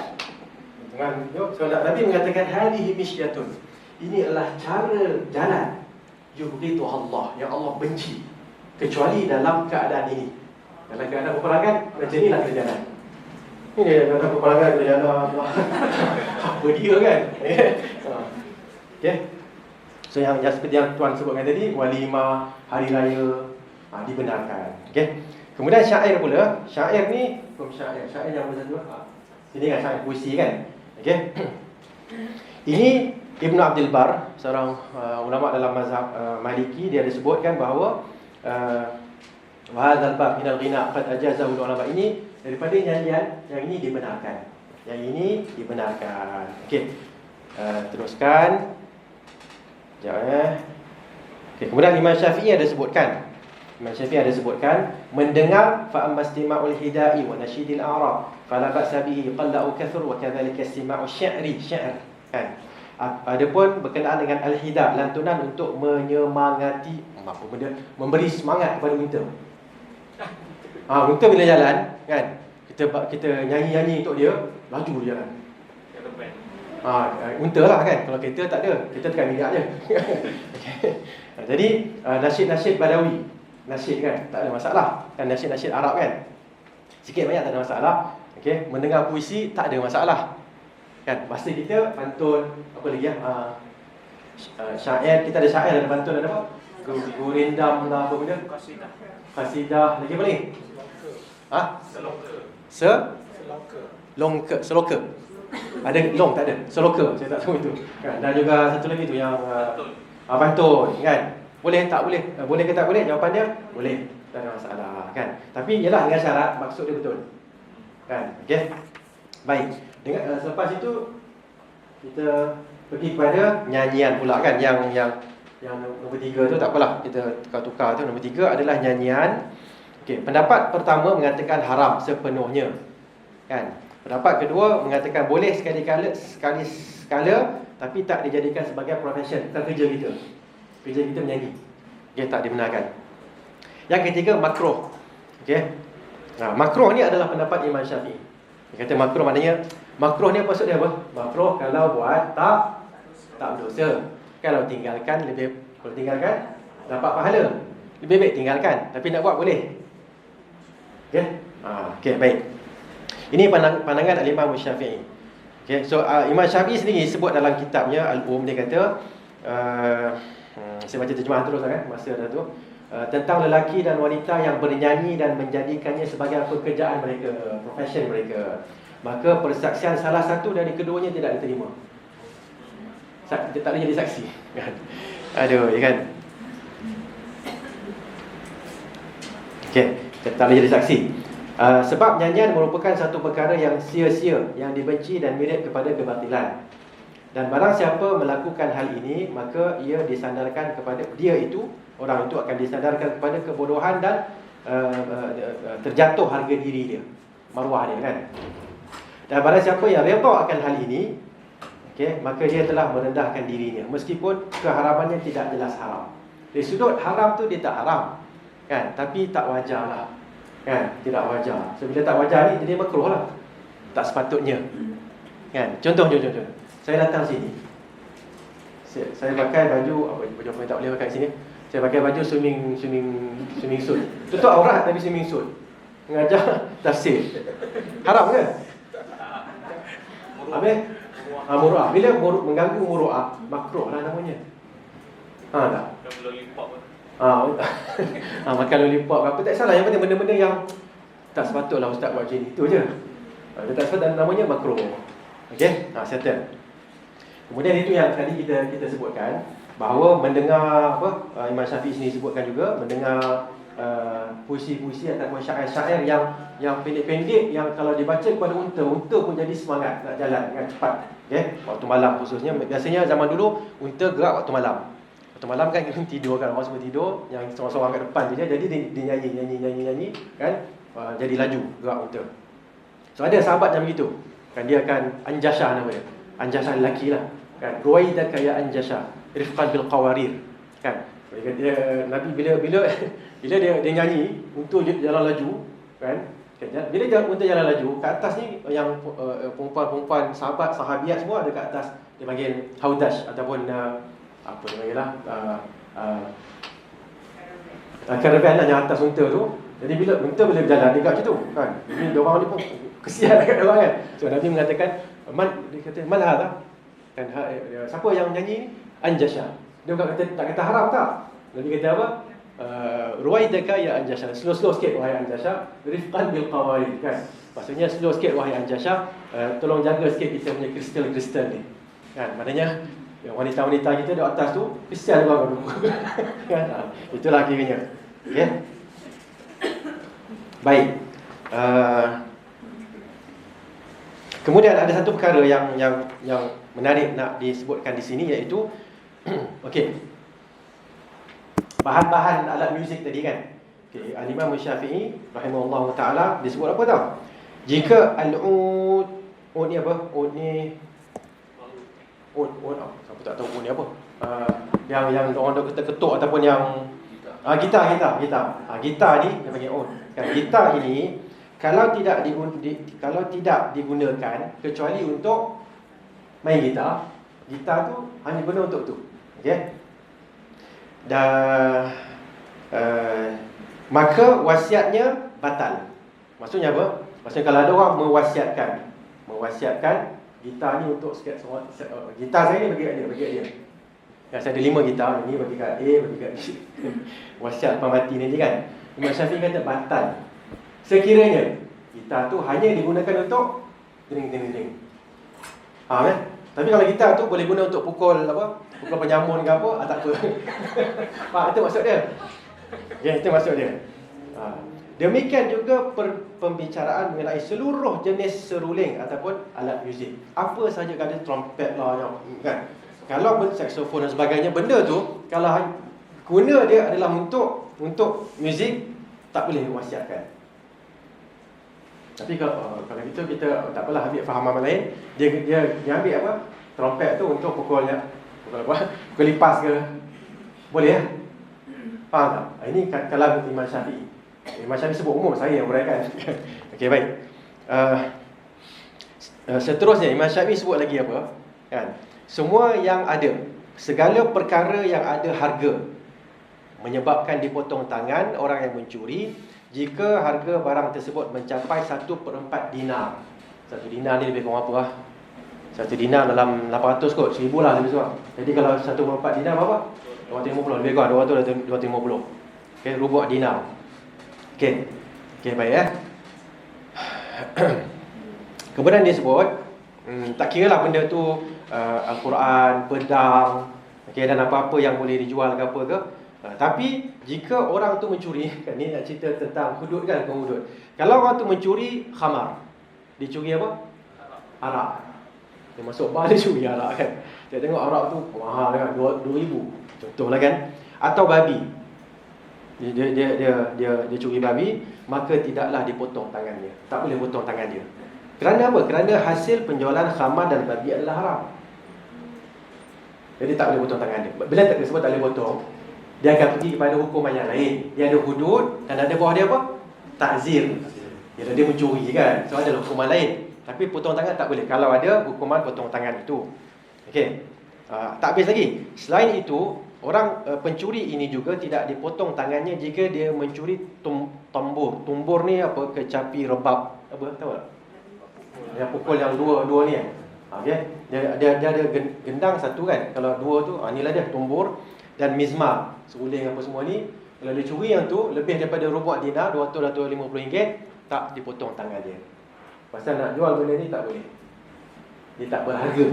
Dengan solat. Nabi mengatakan hadihi misyatun. Ini adalah cara jalan yubghidu Allah, yang Allah benci, kecuali dalam keadaan ini. Dalam keadaan peperangan, macam inilah kita jalan. Ini dalam peperangan kita jalan. Apa dia kan? Okay. So yang seperti yang tuan sebutkan tadi, walimah, hari raya, dibenarkan. Okey. Kemudian syair pula. Syair ni syair yang bersatu. Sini kan syair puisi kan. Okey. Ini Ibnu Abdul Bar, seorang ulama dalam mazhab Maliki, dia ada sebutkan bahawa wa hadzal bab min al-ghina qad ajazahu ulama. Ini daripada nyanyian yang ini dibenarkan. Yang ini dibenarkan. Okey. Teruskan. Okay, kemudian Imam Syafi'i ada sebutkan. Imam Syafi'i ada sebutkan mendengar fa ammastima'ul hidai wa nasyidil a'rab fala ba'sa bihi qallau kathur wa kadzalika istima'u syi'ri syair kan. Adapun berkenaan dengan al-hida lantunan untuk menyemangati apa benda, memberi semangat kepada unta. Unta bila jalan kan, kita nyanyi-nyanyi untuk dia, laju dia jalan. Unta lah kan. Kalau kereta tak ada, kita tekan minyak je. Okay. Jadi nasyid-nasyid Badawi, nasyid kan, tak ada masalah. Kan nasyid-nasyid Arab kan, sikit banyak tak ada masalah. Okay. Mendengar puisi tak ada masalah kan. Bahasa kita pantun, apa lagi ya, syair, kita ada syair, ada pantun, ada apa, gurindam lah, apa benda, kasidah, lagi apa lagi? Seloka. Ada long tak ada, seloka, saya tak tahu itu kan. Dan juga satu lagi tu yang pantun kan. Boleh tak boleh? Boleh ke tak boleh? Jawapan dia boleh, tak ada masalah kan. Tapi ialah dengan syarat maksud dia betul kan. Okey. Baik. Dengan selepas itu kita pergi kepada nyanyian pula kan. Yang nombor 3 tu tak apalah, kita tukar-tukar tu. Nombor 3 adalah nyanyian. Okey, pendapat pertama mengatakan haram sepenuhnya kan. Pendapat kedua mengatakan boleh sekali-sekala tapi tak dijadikan sebagai profession. Bukan kerja kita. Kerja kita menyanyi. Okey, tak dibenarkan. Yang ketiga makruh. Okey. Makruh ni adalah pendapat Imam Syafi'i. Dia kata makruh maknanya, makruh ni maksud dia apa? Makruh kalau buat tak berdosa. Kalau tinggalkan dapat pahala. Lebih baik tinggalkan, tapi nak buat boleh. Okey. Okey, baik. Ini pandangan Al-Imam Syafi'i. Okay, so Imam Syafi'i sendiri sebut dalam kitabnya Al-Um, dia kata saya baca terjemahan terus kan, masa dah tu, tentang lelaki dan wanita yang bernyanyi dan menjadikannya sebagai pekerjaan mereka, profession mereka, maka persaksian salah satu dari keduanya tidak diterima. Dia tak boleh jadi saksi kan. Aduh, ya kan. Okey, tak boleh jadi saksi. Sebab nyanyian merupakan satu perkara yang sia-sia, yang dibenci dan mirip kepada kebatilan. Dan barang siapa melakukan hal ini, maka ia disandarkan kepada orang itu akan disandarkan kepada kebodohan dan terjatuh harga diri dia, maruah dia kan. Dan barang siapa yang redha akan hal ini, maka dia telah merendahkan dirinya, meskipun keharamannya tidak jelas haram. Dari sudut haram tu dia tak haram kan, tapi tak wajar lah kan, tidak wajar. So bila tak wajar ni jadi makruh lah, tak sepatutnya kan. Contoh. Saya datang sini, saya pakai baju apa tak boleh pakai sini. Saya pakai baju swimming suit. Tutup aurat tapi swimming suit. Mengajar tafsir. Haram ke? Habis murah. Bila mengganggu muruah, makruh lah namanya. Tak. Makan lollipop apa tak salah. Yang penting benda-benda yang tak sepatutlah ustaz buat macam itu je. Dia tak sepatut, namanya makruh. Okey, settle. Kemudian itu yang tadi kita sebutkan, bahawa mendengar Imam Syafi'i sini sebutkan juga, mendengar puisi-puisi ataupun syair-syair yang pendek-pendek, yang kalau dibaca kepada unta pun jadi semangat nak jalan dengan cepat. Okey, waktu malam khususnya. Biasanya zaman dulu unta gerak waktu malam. Waktu malam kan kita tidur kan, orang semua tidur, yang seorang-seorang kat depan je, jadi dia nyanyi kan, jadi laju gerak unta. So ada sahabat macam gitu kan, dia akan anjasah nama dia. Anjasah lelaki lah kan, ruwaidaka ya anjasah rifqan bil qawarir kan. Nabi bila dia nyanyi, unta jalan laju kan. Bila unta jalan laju, ke atas ni yang perempuan-perempuan sahabiat semua ada kat atas, dia panggil haudash ataupun apa dia panggil lah, caravan lah yang atas unta tu. Jadi bila unta boleh berjalan dekat macam tu kan, jadi orang ni pun kesian dekat orang kan. So Nabi mengatakan, dia kata man hadha kan, siapa yang nyanyi ni? Anjasha. Dia bukan tak kata haram tak. Nabi kata apa? Ruwaidaka ya Anjasha, slow sikit wahai Anjasha, rifqan bil qawaid kan. Maksudnya slow sikit wahai Anjasha, tolong jaga sikit kita punya kristal ni kan. Maknanya wanita-wanita kita di atas tu kesian orang kan. Itulah kiranya. Okey. Baik. Kemudian ada satu perkara yang menarik nak disebutkan di sini, iaitu Okey. Bahan-bahan alat muzik tadi kan. Okey, Al-Imam Syafi'i rahimahullah taala disebut apa tau? Jika al-ud, ud ni apa? Ud ni siapa tak tahu ud ni apa? Yang orang dok ketuk ataupun yang gitar. Gitar ni dia panggil ud. Kan gitar ini kalau tidak digunakan kecuali untuk main gitar tu hanya guna untuk tu. Okey. Dan maka wasiatnya batal. Maksudnya apa? Maksudnya kalau ada orang mewasiatkan gitar ni untuk gitar saya ni bagi kat dia. Saya ada 5 gitar, ni bagi kat A, bagi kat B. Wasiat pemati ni kan. Imam Syafi'i kata batal. Sekiranya gitar tu hanya digunakan untuk ding. Faham kan? Tapi kalau gitar tu boleh guna untuk pukul penyamun ke apa, tak apa. Faham, itu maksud dia. Ya, itu maksud dia. Demikian juga pembicaraan mengenai seluruh jenis seruling ataupun alat muzik. Apa sahaja ada trompet lah kan. Kalau saksofon dan sebagainya, benda tu kalau guna dia adalah untuk muzik, tak boleh wasiatkan. Tapi kalau kita tak apalah, ambil fahaman lain. Dia ambil apa? Trompet tu untuk pukul lipas ke. Boleh ya? Faham tak? Ini kalam Imam Syafi'i. Imam Syafi'i sebut umum, saya yang uraikan. Okey, baik. Seterusnya Imam Syafi'i sebut lagi apa? Kan? Semua yang ada, segala perkara yang ada harga menyebabkan dipotong tangan orang yang mencuri jika harga barang tersebut mencapai 1/4 dinar. 1 dinar ni lebih kurang apa lah? 1 dinar dalam 800 kot, 1000 lah lebih kurang. Jadi kalau 1/4 dinar berapa? 250 lebih kurang, 250. Okey, rubu' dinar. Okey, baik ya. Kemudian dia sebut tak kira lah benda tu Al-Quran, pedang, okey, dan apa-apa yang boleh dijual ke apa ke. Tapi jika orang tu mencuri, kan ni nak cerita tentang hudud kan, hudud. Kalau orang tu mencuri khamar, dicuri apa? Arak. Dia masuk bar, dia curi arak kan. Dia tengok arak tu mahal kan, 2,000 contohlah kan. Atau babi. Dia curi babi, maka tidaklah dipotong tangannya. Tak boleh potong tangan dia. Kerana apa? Kerana hasil penjualan khamar dan babi adalah haram. Jadi tak boleh potong tangan dia. Bila tak sebut tak boleh potong, dia akan pergi kepada hukuman yang lain. Dia ada hudud dan ada bawah dia apa? Ta'zir. Dia mencuri kan. So ada hukuman lain. Tapi potong tangan tak boleh. Kalau ada hukuman potong tangan itu. Okey. Tak habis lagi. Selain itu, orang pencuri ini juga tidak dipotong tangannya jika dia mencuri tombor. Tombor ni apa? Kecapi rebab. Apa tahu tak? Yang pukul yang dua ni kan. Okey. Dia ada gendang satu kan. Kalau dua tu, inilah dia tombor dan mizmar. Seruling apa semua ni. Kalau dia curi yang tu lebih daripada rubu' dinar, 200-250 ringgit, tak dipotong tangan dia. Pasal nak jual benda ni tak boleh. Dia tak berharga.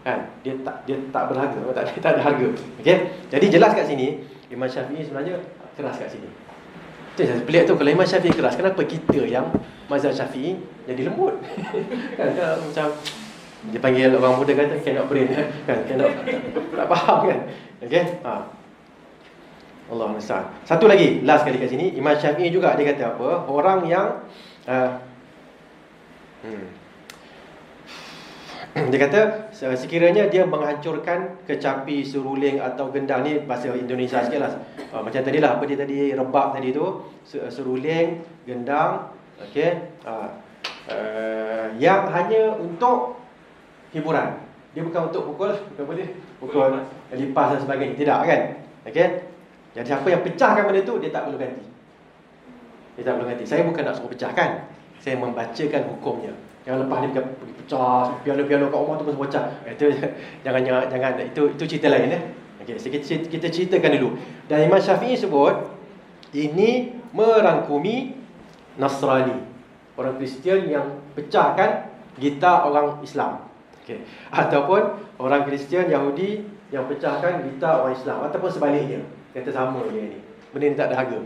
Kan? Dia tak berharga, tak ada harga. Okey. Jadi jelas kat sini Imam Syafi'i sebenarnya keras kat sini. Itu yang pelik tu, kalau Imam Syafi'i keras, kenapa kita yang mazhab Syafi'i jadi lembut? Kan macam dia panggil orang muda kata cannot brain kan, cannot tak faham kan. Okey. Allah musta'an. Satu lagi, last kali kat sini, Imam Syafi'i juga dia kata apa? Orang yang dia kata sekiranya dia menghancurkan kecapi, seruling atau gendang, ni bahasa Indonesia sikit lah. Macam tadilah, apa dia tadi, rebab tadi tu, seruling, gendang, okey, yang hanya untuk hiburan. Dia bukan untuk pukul lipas dan sebagainya. Tidak kan? Okey. Jadi siapa yang pecahkan benda tu, dia tak perlu ganti. Saya bukan nak suruh pecahkan. Saya membacakan hukumnya. Yang lepas ni pergi pecah piano-piano kat rumah tu pun pecah. Itu jangan itu cerita lain ya. Okey, kita ceritakan dulu. Dan Imam Syafi'i sebut ini merangkumi Nasrani, orang Kristian yang pecahkan gitar orang Islam. Okey. Ataupun orang Kristian Yahudi yang pecahkan gitar orang Islam, ataupun sebaliknya. Kata sama dia ni. Benda ni tak ada harga.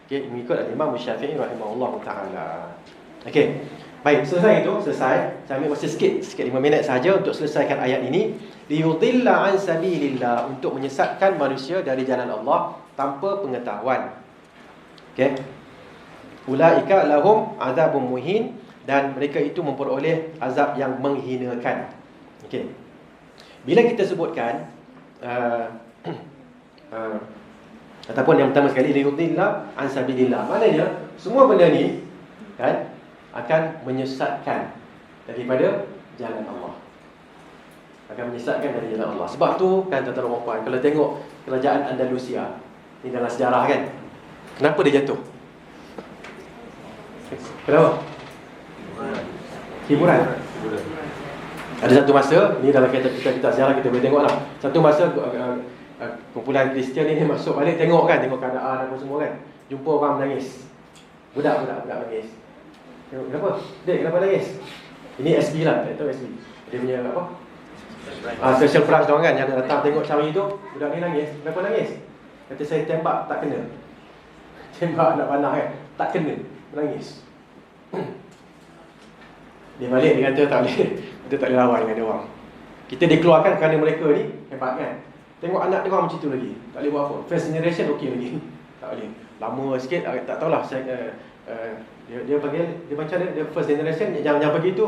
Okey, mengikut Imam Syafi'i rahimahullah taala. Okey. Baik, selesai itu, selesai. Saya ambil masa sikit 5 minit saja untuk selesaikan ayat ini. Liyudilla an sabilillah, untuk menyesatkan manusia dari jalan Allah tanpa pengetahuan. Okey. Ulaika lahum azabun muhin, dan mereka itu memperoleh azab yang menghinakan. Okey. Bila kita sebutkan ataupun yang pertama sekali liyudilla an sabilillah, maknanya semua benda ni kan akan menyesatkan daripada jalan Allah. Akan menyesatkan dari jalan Allah. Sebab tu kan tuan-tuan dan puan, kalau tengok kerajaan Andalusia ni dalam sejarah kan, kenapa dia jatuh? Kenapa? Hiburan. Ada satu masa, ni dalam kitab sejarah kita boleh tengoklah. Satu masa kumpulan Kristian ni masuk balik, tengok keadaan apa semua kan. Jumpa orang menangis. Budak menangis. Kenapa? Dek, kenapa nangis? Ini SB lah, tak tahu SB. Dia punya apa? Special branch orang kan, yang datang tengok macam itu. Budak ni nangis. Kenapa nangis? Kata saya tembak tak kena. Tembak nak panah kan, tak kena. Menangis. Dia balik, dia kata tak boleh. Kita tak boleh lawan dengan dia orang. Kita dikeluarkan kerana mereka ni hebat kan. Tengok anak dia orang macam tu lagi, tak boleh buat apa. First generation okey lagi. Tak boleh. Lama sikit, tak tahulah saya dia panggil, dia macam dia first generation yang begitu.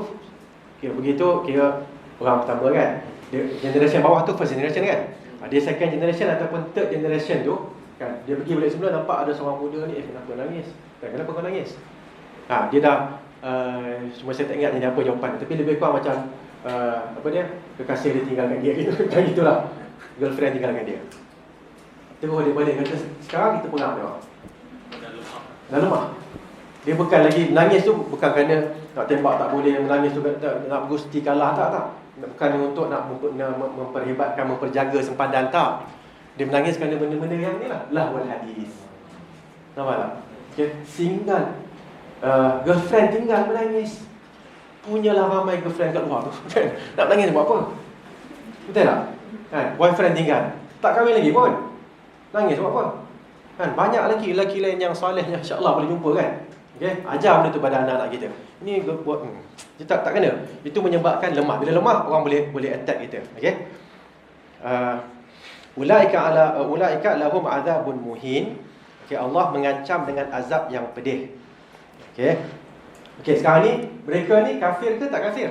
Kira orang pertama kan. Dia generation bawah tu first generation kan. Dia second generation ataupun third generation tu kan. Dia pergi balik semula, nampak ada seorang muda ni, kenapa nangis? Kenapa kau nangis? Dia dah cuma saya tak ingat ni apa jawapan, tapi lebih kurang macam apa dia? Kekasih dia tinggalkan dia gitu. Macam itulah. Girlfriend tinggalkan dia. Terus dia balik kata, sekarang kita perang dia. Dah lemah. Dia bukan lagi menangis tu, bukan kerana nak tembak tak boleh, menangis tu nak gusti kalah, tak. Bukan untuk nak memperhebatkan, memperjaga sempadan, tak. Dia menangis kerana benda-benda yang ni lah, lahwal hadis. Nampak tak? Okay. Single girlfriend tinggal menangis. Punyalah ramai girlfriend kat luar tu. Nak menangis buat apa? Betul tak? Kan? Boyfriend tinggal, tak kahwin lagi pun, nangis buat apa? Kan? Banyak lelaki lain yang soleh yang insya-Allah boleh jumpa kan. Okey, ajar benda tu pada anak-anak kita. Ini buat dia tak kena. Itu menyebabkan lemah. Bila lemah, orang boleh attack kita. Okey. Ulaika lahum azabun muhin. Okey, Allah mengancam dengan azab yang pedih. Okey, sekarang ni mereka ni kafir ke tak kafir?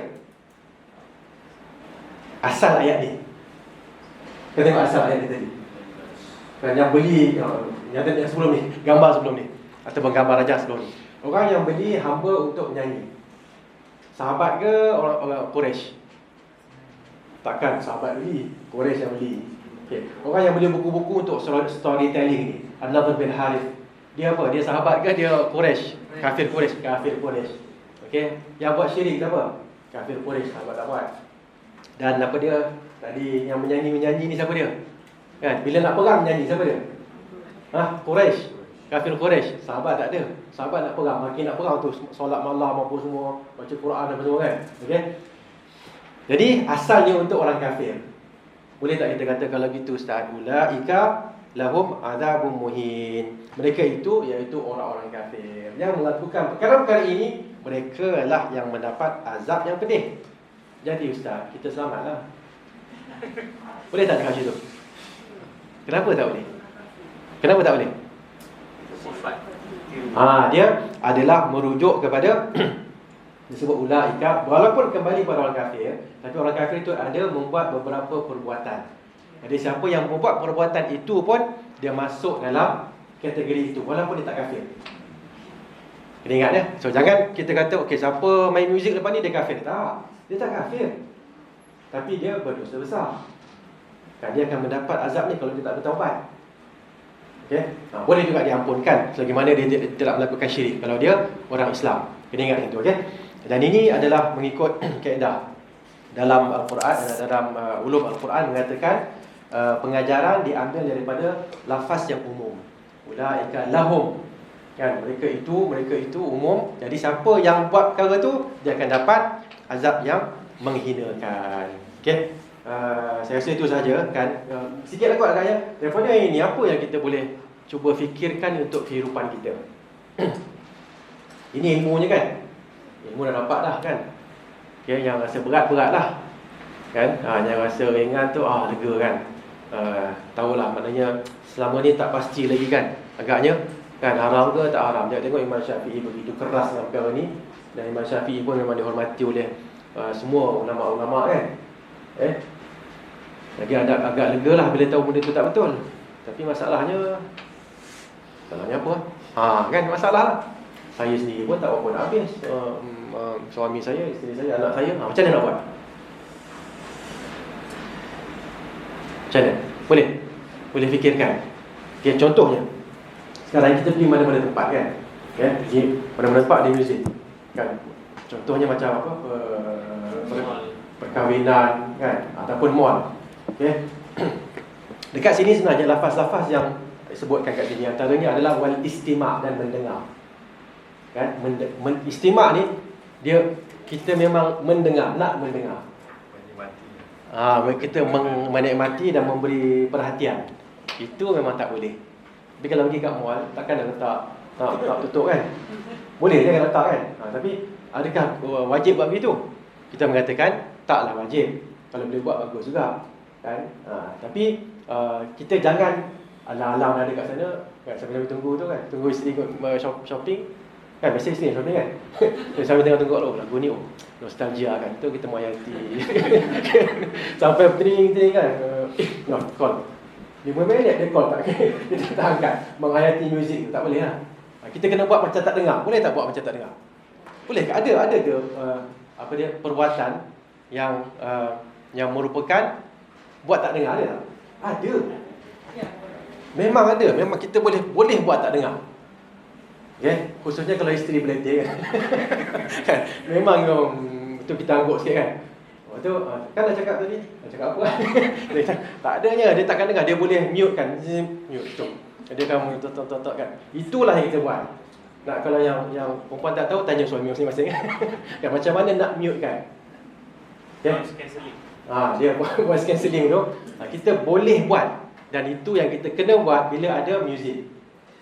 Asal ayat ni. Kita tengok asal ayat ni tadi. Kan yang beli yang sebelum ni, gambar sebelum ni ataupun gambar raja sebelum ni. Orang yang beli hamba untuk menyanyi. Sahabat ke orang Quraisy? Takkan sahabat beli, Quraisy yang beli. Okey. Orang yang beli buku-buku untuk storytelling ni, An-Nadhr bin Harith. Dia apa? Dia sahabat ke dia Quraisy? Kafir Quraisy. Okey. Yang buat syirik apa? Kafir Quraisy, sahabat tak buat. Dan apa dia? Tadi yang menyanyi ni siapa dia? Kan? Bila nak perang menyanyi siapa dia? Quraisy. Kafir Quraisy. Sahabat tak ada. Sahabat nak perang, makin nak perang tu solat malam apa semua, baca Quran apa semua kan. Okey. Jadi asalnya untuk orang kafir. Boleh tak kita kata kalau gitu Ustaz? Ulaika lahum azabun muhin. Mereka itu iaitu orang-orang kafir yang melakukan perkara-perkara ini, mereka lah yang mendapat azab yang pedih. Jadi Ustaz, kita selamatlah. Boleh tak cakap macam tu? Kenapa tak boleh? Kenapa tak boleh? Sifat. Dia adalah merujuk kepada disebut ulaika, walaupun kembali pada orang kafir, tapi orang kafir itu ada membuat beberapa perbuatan. Jadi siapa yang membuat perbuatan itu pun dia masuk dalam kategori itu walaupun dia tak kafir. Kena ingat ya. So jangan kita kata okey siapa main muzik lepas ni dia kafir. Tak. Dia tak kafir. Tapi dia berdosa besar. Kan dia akan mendapat azab ni kalau dia tak bertaubat. Okey. Boleh juga diampunkan selagi mana dia tidak melakukan syirik kalau dia orang Islam. Kena ingat itu, okey. Dan ini adalah mengikut kaedah dalam Al-Quran, dalam ulum Al-Quran mengatakan pengajaran diambil daripada lafaz yang umum. Ulaika lahum. Kan mereka itu umum. Jadi siapa yang buat perkara tu dia akan dapat azab yang menghinakan. Okey. Saya rasa itu saja kan. Sikitlah kot agaknya. Daripada ini apa yang kita boleh cuba fikirkan untuk kehidupan kita. Ini ilmunya kan. ilmu dah dapat dah kan. Okay, yang rasa berat-berat lah kan. Yang rasa ringan tu lega kan. Tahulah maknanya selama ni tak pasti lagi kan. Agaknya kan haram ke tak haram. Jangan tengok Imam Syafi'i begitu keras dalam perkara ni. Dan Imam Syafi'i pun memang dihormati oleh semua ulama-ulama kan. Jadi agak lega lah bila tahu benda tu tak betul. Tapi masalahnya apa? Kan masalah lah. Saya sendiri pun tak apa nak habis. Suami saya, isteri saya, anak saya, macam mana nak buat? Macam mana? Boleh fikirkan. Okay, contohnya sekarang kita pergi mana-mana tempat kan. Pergi mana-mana tempat di muzik kan. Contohnya macam apa? Perkahwinan kan, ataupun mall. Okay. Dekat sini sebenarnya lafaz-lafaz yang disebutkan kat sini antaranya adalah wal istima' dan mendengar. Kan? Istima' ni dia kita memang mendengar, nak mendengar. Kita menikmati dan memberi perhatian. Itu memang tak boleh. Tapi kalau pergi kat mall, takkan nak letak tak tutup kan? Boleh je letak kan? Tapi adakah wajib buat begitu? Kita mengatakan taklah wajib. Kalau boleh buat bagus juga kan? Tapi kita jangan alang-alang ada kat sana kan, sambil tunggu tu kan, tunggu isteri shopping kan, biasa isteri shopping kan. Sambil tengok lagu ni nostalgia kan, tu kita menghayati. Sampai tering kan, call 5 minit dia call tak, kita tak angkat, menghayati muzik tu tak boleh lah. Kita kena buat macam tak dengar. Boleh tak buat macam tak dengar? Boleh ke? Ada ke perbuatan yang merupakan buat tak dengar, ada tak? Ada. Memang ada. Memang kita boleh buat tak dengar. Okay? Khususnya kalau isteri beletih kan. Memang tu kita angguk sikit kan. Tu kan dah cakap tadi. Dah cakap apa kan? Tak adanya, dia takkan dengar. Dia boleh mute kan. Mute tu. Dia kan tok kan. Itulah yang kita buat. Nak kalau yang perempuan tak tahu, tanya suami masing-masing. Kan macam mana nak mute kan? Noise cancelling. Dia voice cancelling tu kita boleh buat. Dan itu yang kita kena buat bila ada muzik.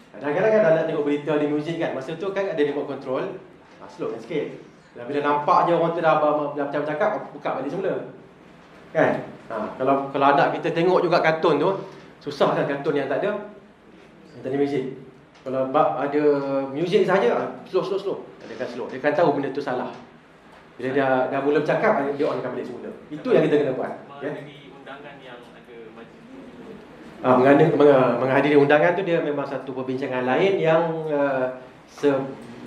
Kadang-kadang kan nak tengok berita di muzik kan, masa tu kan ada remote control, slowkan sikit. Dan bila nampak je orang tu dah bercakap, buka balik semula. Kan? Kalau anak kita tengok juga kartun tu, susah kan kartun yang tak ada muzik. Kalau ada muzik saja, slow. Dia akan slow. Dia akan tahu benda tu salah. Bila dah mula bercakap, dia onkan balik semula. Itu yang kita kena buat. Menghadiri undangan yang ada menghadiri undangan tu dia memang satu perbincangan lain yang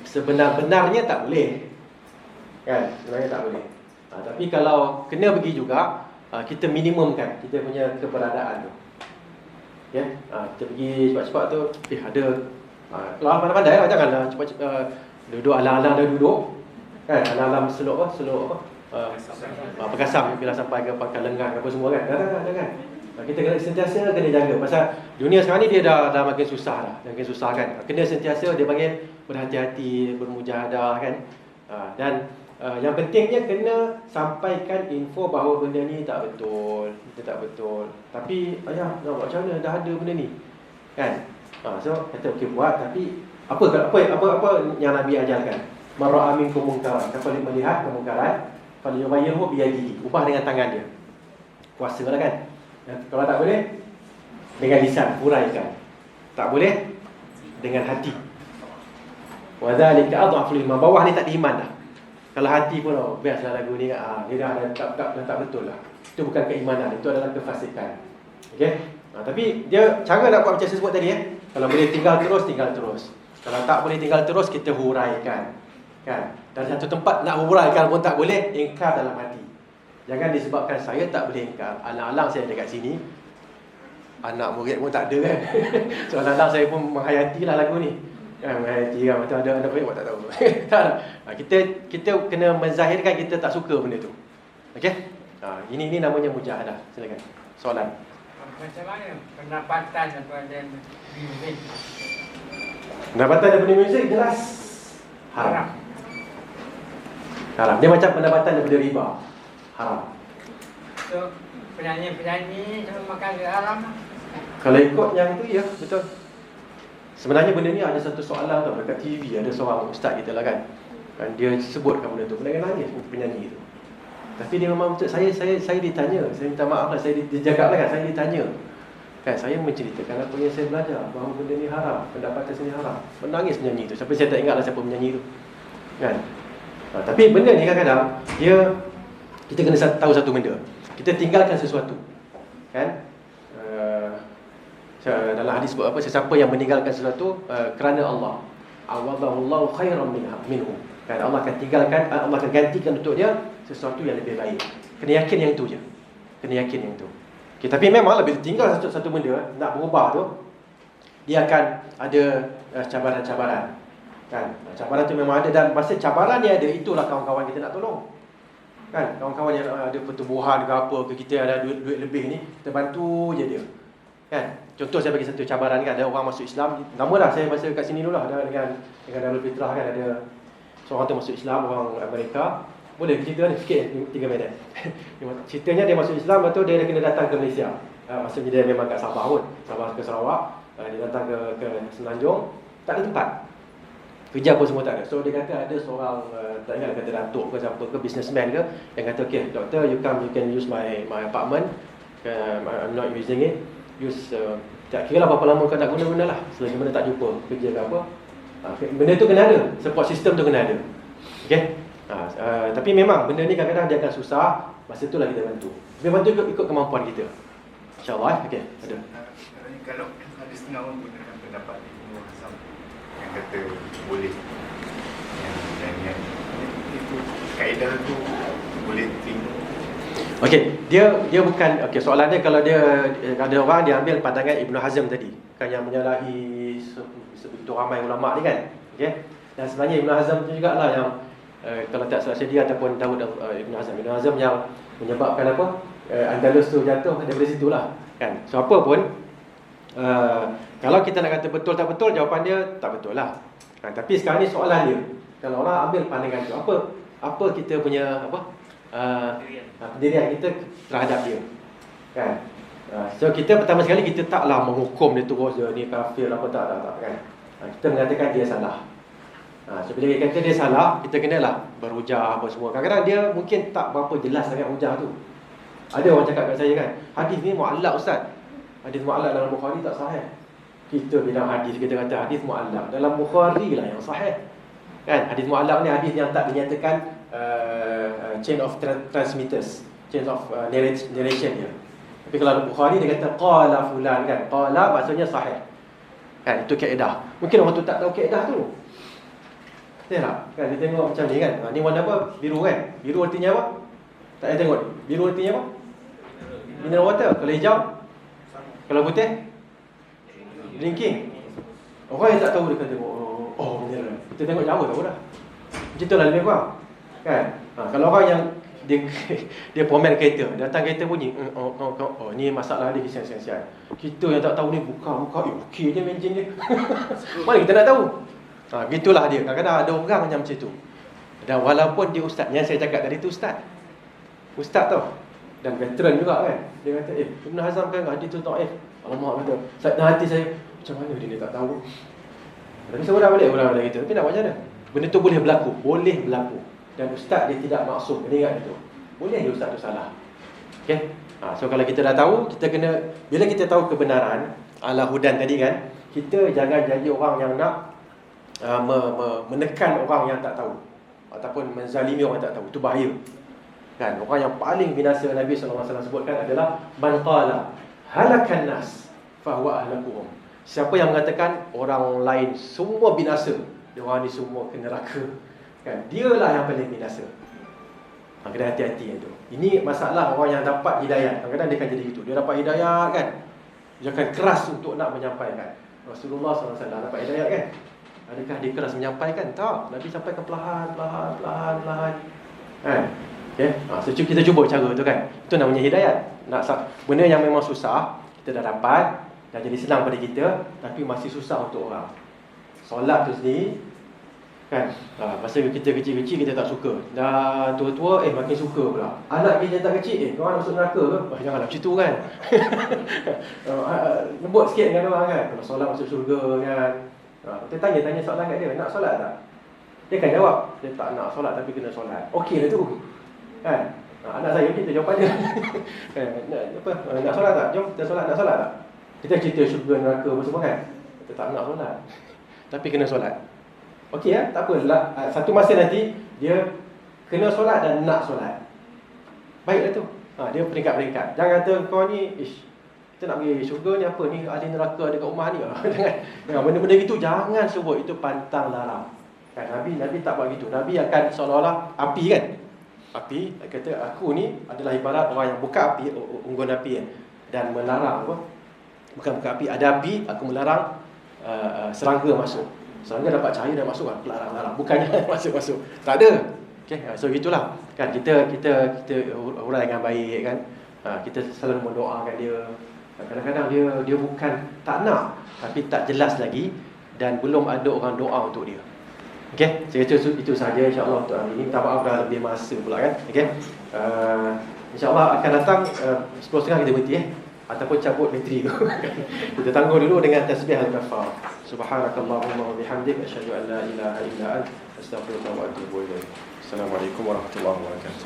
sebenar-benarnya tak boleh. Kan? Sebenarnya tak boleh. Tapi kalau kena pergi juga, kita minimumkan kita punya keberadaan tu. Ya, kita pergi cepat-cepat tu, ada kalau pandai-pandai lah, janganlah cepat-cepat duduk alang-alang dah duduk. Kan, alam selok perkasam bila sampai ke pakai lengan apa semua kan. Jangan. Kita kena sentiasa kena jaga. Pasal dunia sekarang ni dia dah makin susah dah. Makin susah kan. Kena sentiasa dia panggil berhati-hati, bermujahadah kan. Dan yang pentingnya kena sampaikan info bahawa benda ni tak betul. Tak betul. Tapi ayah nak buat macam mana, dah ada benda ni. Kan? So kata okey buat, tapi apa yang Nabi ajarkan? Mara'a minkum munkaran, siapa yang melihat kemungkaran, falyughayyirhu biyadihi, ubah dengan tangan dia. Kuasalah kan. Kalau tak boleh dengan lisan, uraikan. Tak boleh dengan hati. Wa dzalika adhaful iman. Bawah ni tak ada iman dah. Kalau hati pun biasalah lagu ni dia dah tak betul lah. Itu bukan keimanan, itu adalah kefasikan. Okey? Tapi dia cara nak buat macam saya sebut tadi Kalau boleh tinggal terus. Kalau tak boleh tinggal terus, kita huraikan. Kan? Dari satu tempat nak huraikan pun tak boleh, ingkar dalam hati. Jangan disebabkan saya tak boleh ingkar. Alang-alang saya dekat sini, anak murid pun tak ada kan. So alang-alang saya pun menghayatilah lagu ni. Kan, menghayati kan, macam ada anak murid pun tak tahu. Kita kena menzahirkan kita tak suka benda tu. Okey? Ini namanya mujahadah. Silakan. Soalan. Macam mana pendapatan daripada muzik? Pendapatan daripada muzik jelas haram. Dia macam pendapatan daripada riba. Haram. So, penyanyi sama makan haram. Kalau ikut yang tu, ya, betul. Sebenarnya benda ni ada satu soalan tau dekat TV. Ada seorang ustaz kita lah kan. kan, dia sebutkan benda tu, menangis penyanyi tu. Tapi dia memang betul, saya ditanya, saya minta maaf lah, saya dijaga lah kan, saya ditanya kan, saya menceritakan apa yang saya belajar, bahawa benda ni haram, pendapatan sini haram. Menangis penyanyi tu, sampai saya tak ingat lah siapa penyanyi tu kan. Tapi benda ni kadang-kadang kita kena tahu satu benda, kita tinggalkan sesuatu kan. Dalam hadis sebut apa, sesiapa yang meninggalkan sesuatu kerana Allah, awadallahu khairan minhu kan, Allah akan tinggalkan, Allah akan gantikan untuk dia sesuatu yang lebih baik. Kena yakin yang tu je, kena yakin yang tu. Okay, tapi memanglah bila tinggal satu benda nak berubah tu, dia akan ada cabaran-cabaran kan. Cabaran tu memang ada, dan masa cabaran ni ada, itulah kawan-kawan kita nak tolong kan. Kawan-kawan yang ada pertumbuhan ke apa ke, kita ada duit lebih ni, kita bantu je dia kan. Contoh saya bagi satu cabaran kan, ada orang masuk Islam, nama dah saya bahasa kat sini dulu lah, dengan Darul Fitrah kan, ada seorang tu masuk Islam, orang Amerika. Boleh cerita ni sikit, 3 minit. Ceritanya dia masuk Islam, lepas tu dia kena datang ke Malaysia. Maksudnya dia memang kat Sabah pun, Sabah ke Sarawak. Dia datang ke Semenanjung, tak ada tempat kerja pun semua tak ada. So dia kata ada seorang, tak ingat kata datuk ke siapa ke, businessman ke, yang kata, okay doctor, you can use my apartment, I'm not using it, use tak kira lah berapa lama kau nak guna lah, selagi mana tak jumpa kerja ke apa. Benda tu kena ada, support system tu kena ada. Okay. Tapi memang benda ni kadang-kadang dia akan susah, masa tu lah kita bantu. Kita bantu ikut kemampuan kita, InsyaAllah. Okay, ada. Kalau ada setengah orang gunakan pendapat Ibnu Hazm yang kata boleh, yang itu kaedah tu boleh terima. Okey, dia bukan, okey, soalan dia kalau dia ada orang dia ambil pandangan Ibnu Hazm tadi kan, yang menyalahi sebegitu ramai ulama ni kan. Okey. Dan sebenarnya Ibnu Hazm tu jugalah yang kalau tak salah dia ataupun Daud Ibn Hazm yang menyebabkan apa, Andalus tu jatuh daripada situlah kan. So apa pun kalau kita nak kata betul tak betul, jawapan dia tak betul lah kan. Tapi sekarang ni soalan dia, kalau orang ambil pandangan tu, apa kita punya pendirian kita terhadap dia kan. So kita pertama sekali kita taklah menghukum dia terus, dia ni kafir apa, tak kan. Kita mengatakan dia salah. So bila dia kata dia salah, kita kenalah berhujah apa semua. Kadang-kadang dia mungkin tak berapa jelas sangat hujah tu. Ada orang cakap kat saya kan, hadis ni mu'allaq ustaz, hadis mu'allaq dalam Bukhari tak sahih. Kita bilang hadis, kita kata hadis mu'allaq dalam Bukhari lah yang sahih kan. Hadis mu'allaq ni hadis yang tak dinyatakan chain of transmitters, chain of narration dia. Tapi kalau Bukhari dia kata qala fulan kan, qala maksudnya sahih kan. Itu kaedah. Mungkin orang tu tak tahu kaedah tu. Betul tak? Kan dia tengok macam ni kan. Ni warna apa? Biru kan? Biru artinya apa? Tak payah tengok. Biru artinya apa? Mineral water. Kalau hijau? Kalau putih? Drinking. Orang yang tak tahu dia kata oh mineral. Kita tengok jauh tahu dah. Macam tu lah lebih kurang kan. Kalau orang yang dia pomen kereta, datang kereta bunyi, oh ni masalah dia kesian-kesian. Kita yang tak tahu ni buka, okey je enjin dia. Mana kita nak tahu? Begitulah dia. Kadang-kadang ada orang macam tu. Dan walaupun dia ustaz, yang saya cakap tadi tu ustaz tau, dan veteran juga kan. Dia kata, Ibn Hazm kan hadis tu dhaif. Alamak kata, dalam hati saya, macam mana dia tak tahu. Tapi saya dah balik orang kita. Tapi nak buat macam mana? Benda tu boleh berlaku. Dan ustaz dia tidak maksum. Kena ingat itu. Boleh dia ustaz tu salah. Okay. So kalau kita dah tahu, kita kena, bila kita tahu kebenaran ala hudan tadi kan, kita jangan jadi orang yang nak menekan orang yang tak tahu ataupun menzalimi orang yang tak tahu. Itu bahaya kan. Orang yang paling binasa Nabi SAW sebutkan adalah man qala halakan nas fahuwa ahlakuhum. Siapa yang mengatakan orang lain semua binasa, dia orang ni semua ke neraka kan, dialah yang paling binasa. Kena hati-hati itu. Ini masalah orang yang dapat hidayah. Kadang-kadang dia akan jadi itu. Dia dapat hidayah kan, dia akan keras untuk nak menyampaikan. Rasulullah SAW dapat hidayah kan, adakah dia keras menyampaikan? Tak. Nabi sampaikan perlahan kan. Okay. So kita cuba cara tu kan. Itu namanya hidayat. Benda yang memang susah, kita dah dapat, dah jadi senang pada kita, tapi masih susah untuk orang. Solat tu sendiri kan, masa kita kecil-kecil kita tak suka, dah tua-tua makin suka pula. Anak kita tak kecil, kau nak masuk neraka ke? Janganlah macam tu kan. Lembut sikit dengan orang kan. Kalau solat masuk syurga kan. Kita tanya soalan kat dia, nak solat tak? Dia akan jawab, dia tak nak solat tapi kena solat. Okey lah tu. Kan? Anak saya kita jawapannya. Nak solat tak? Jom kita solat, nak solat tak? Kita cerita syurga neraka apa semua kan? Kita tak nak solat. Tapi kena solat. Okey ya, tak apa. Satu masa nanti dia kena solat dan nak solat. Baiklah tu. Dia peringkat-peringkat. Jangan kata kau ni, kita nak pergi syurga ni apa ni, ahli neraka ada kat rumah ni. Jangan benda-benda gitu jangan sebut, itu pantang larang. Kan Nabi tak buat gitu. Nabi akan seolah-olah api kan. Api kata aku ni adalah ibarat orang yang buka api, unggun api dan melarang apa? Bukan buka api, ada api aku melarang serangga masuk. Serangga dapat cahaya dan masuk kan, larang. Bukannya masuk. Tak ada. Okey, so gitulah. Kan kita urai dengan baik kan. Kita selalu mendoakan dia. Kadang-kadang dia bukan tak nak, tapi tak jelas lagi dan belum ada orang doa untuk dia. Okey, saya kata itu sahaja insya-Allah untuk hari ini. Minta maaf dah lebih masa pula kan. Okey. Insya-Allah akan datang 10.30 kita berhenti ataupun cabut bateri tu. Kita tangguh dulu dengan tasbih al-kafar. Subhanakallahumma wa bihamdika asyhadu an la ilaha illa anta astaghfiruka wa atubu ilaik. Assalamualaikum warahmatullahi wabarakatuh.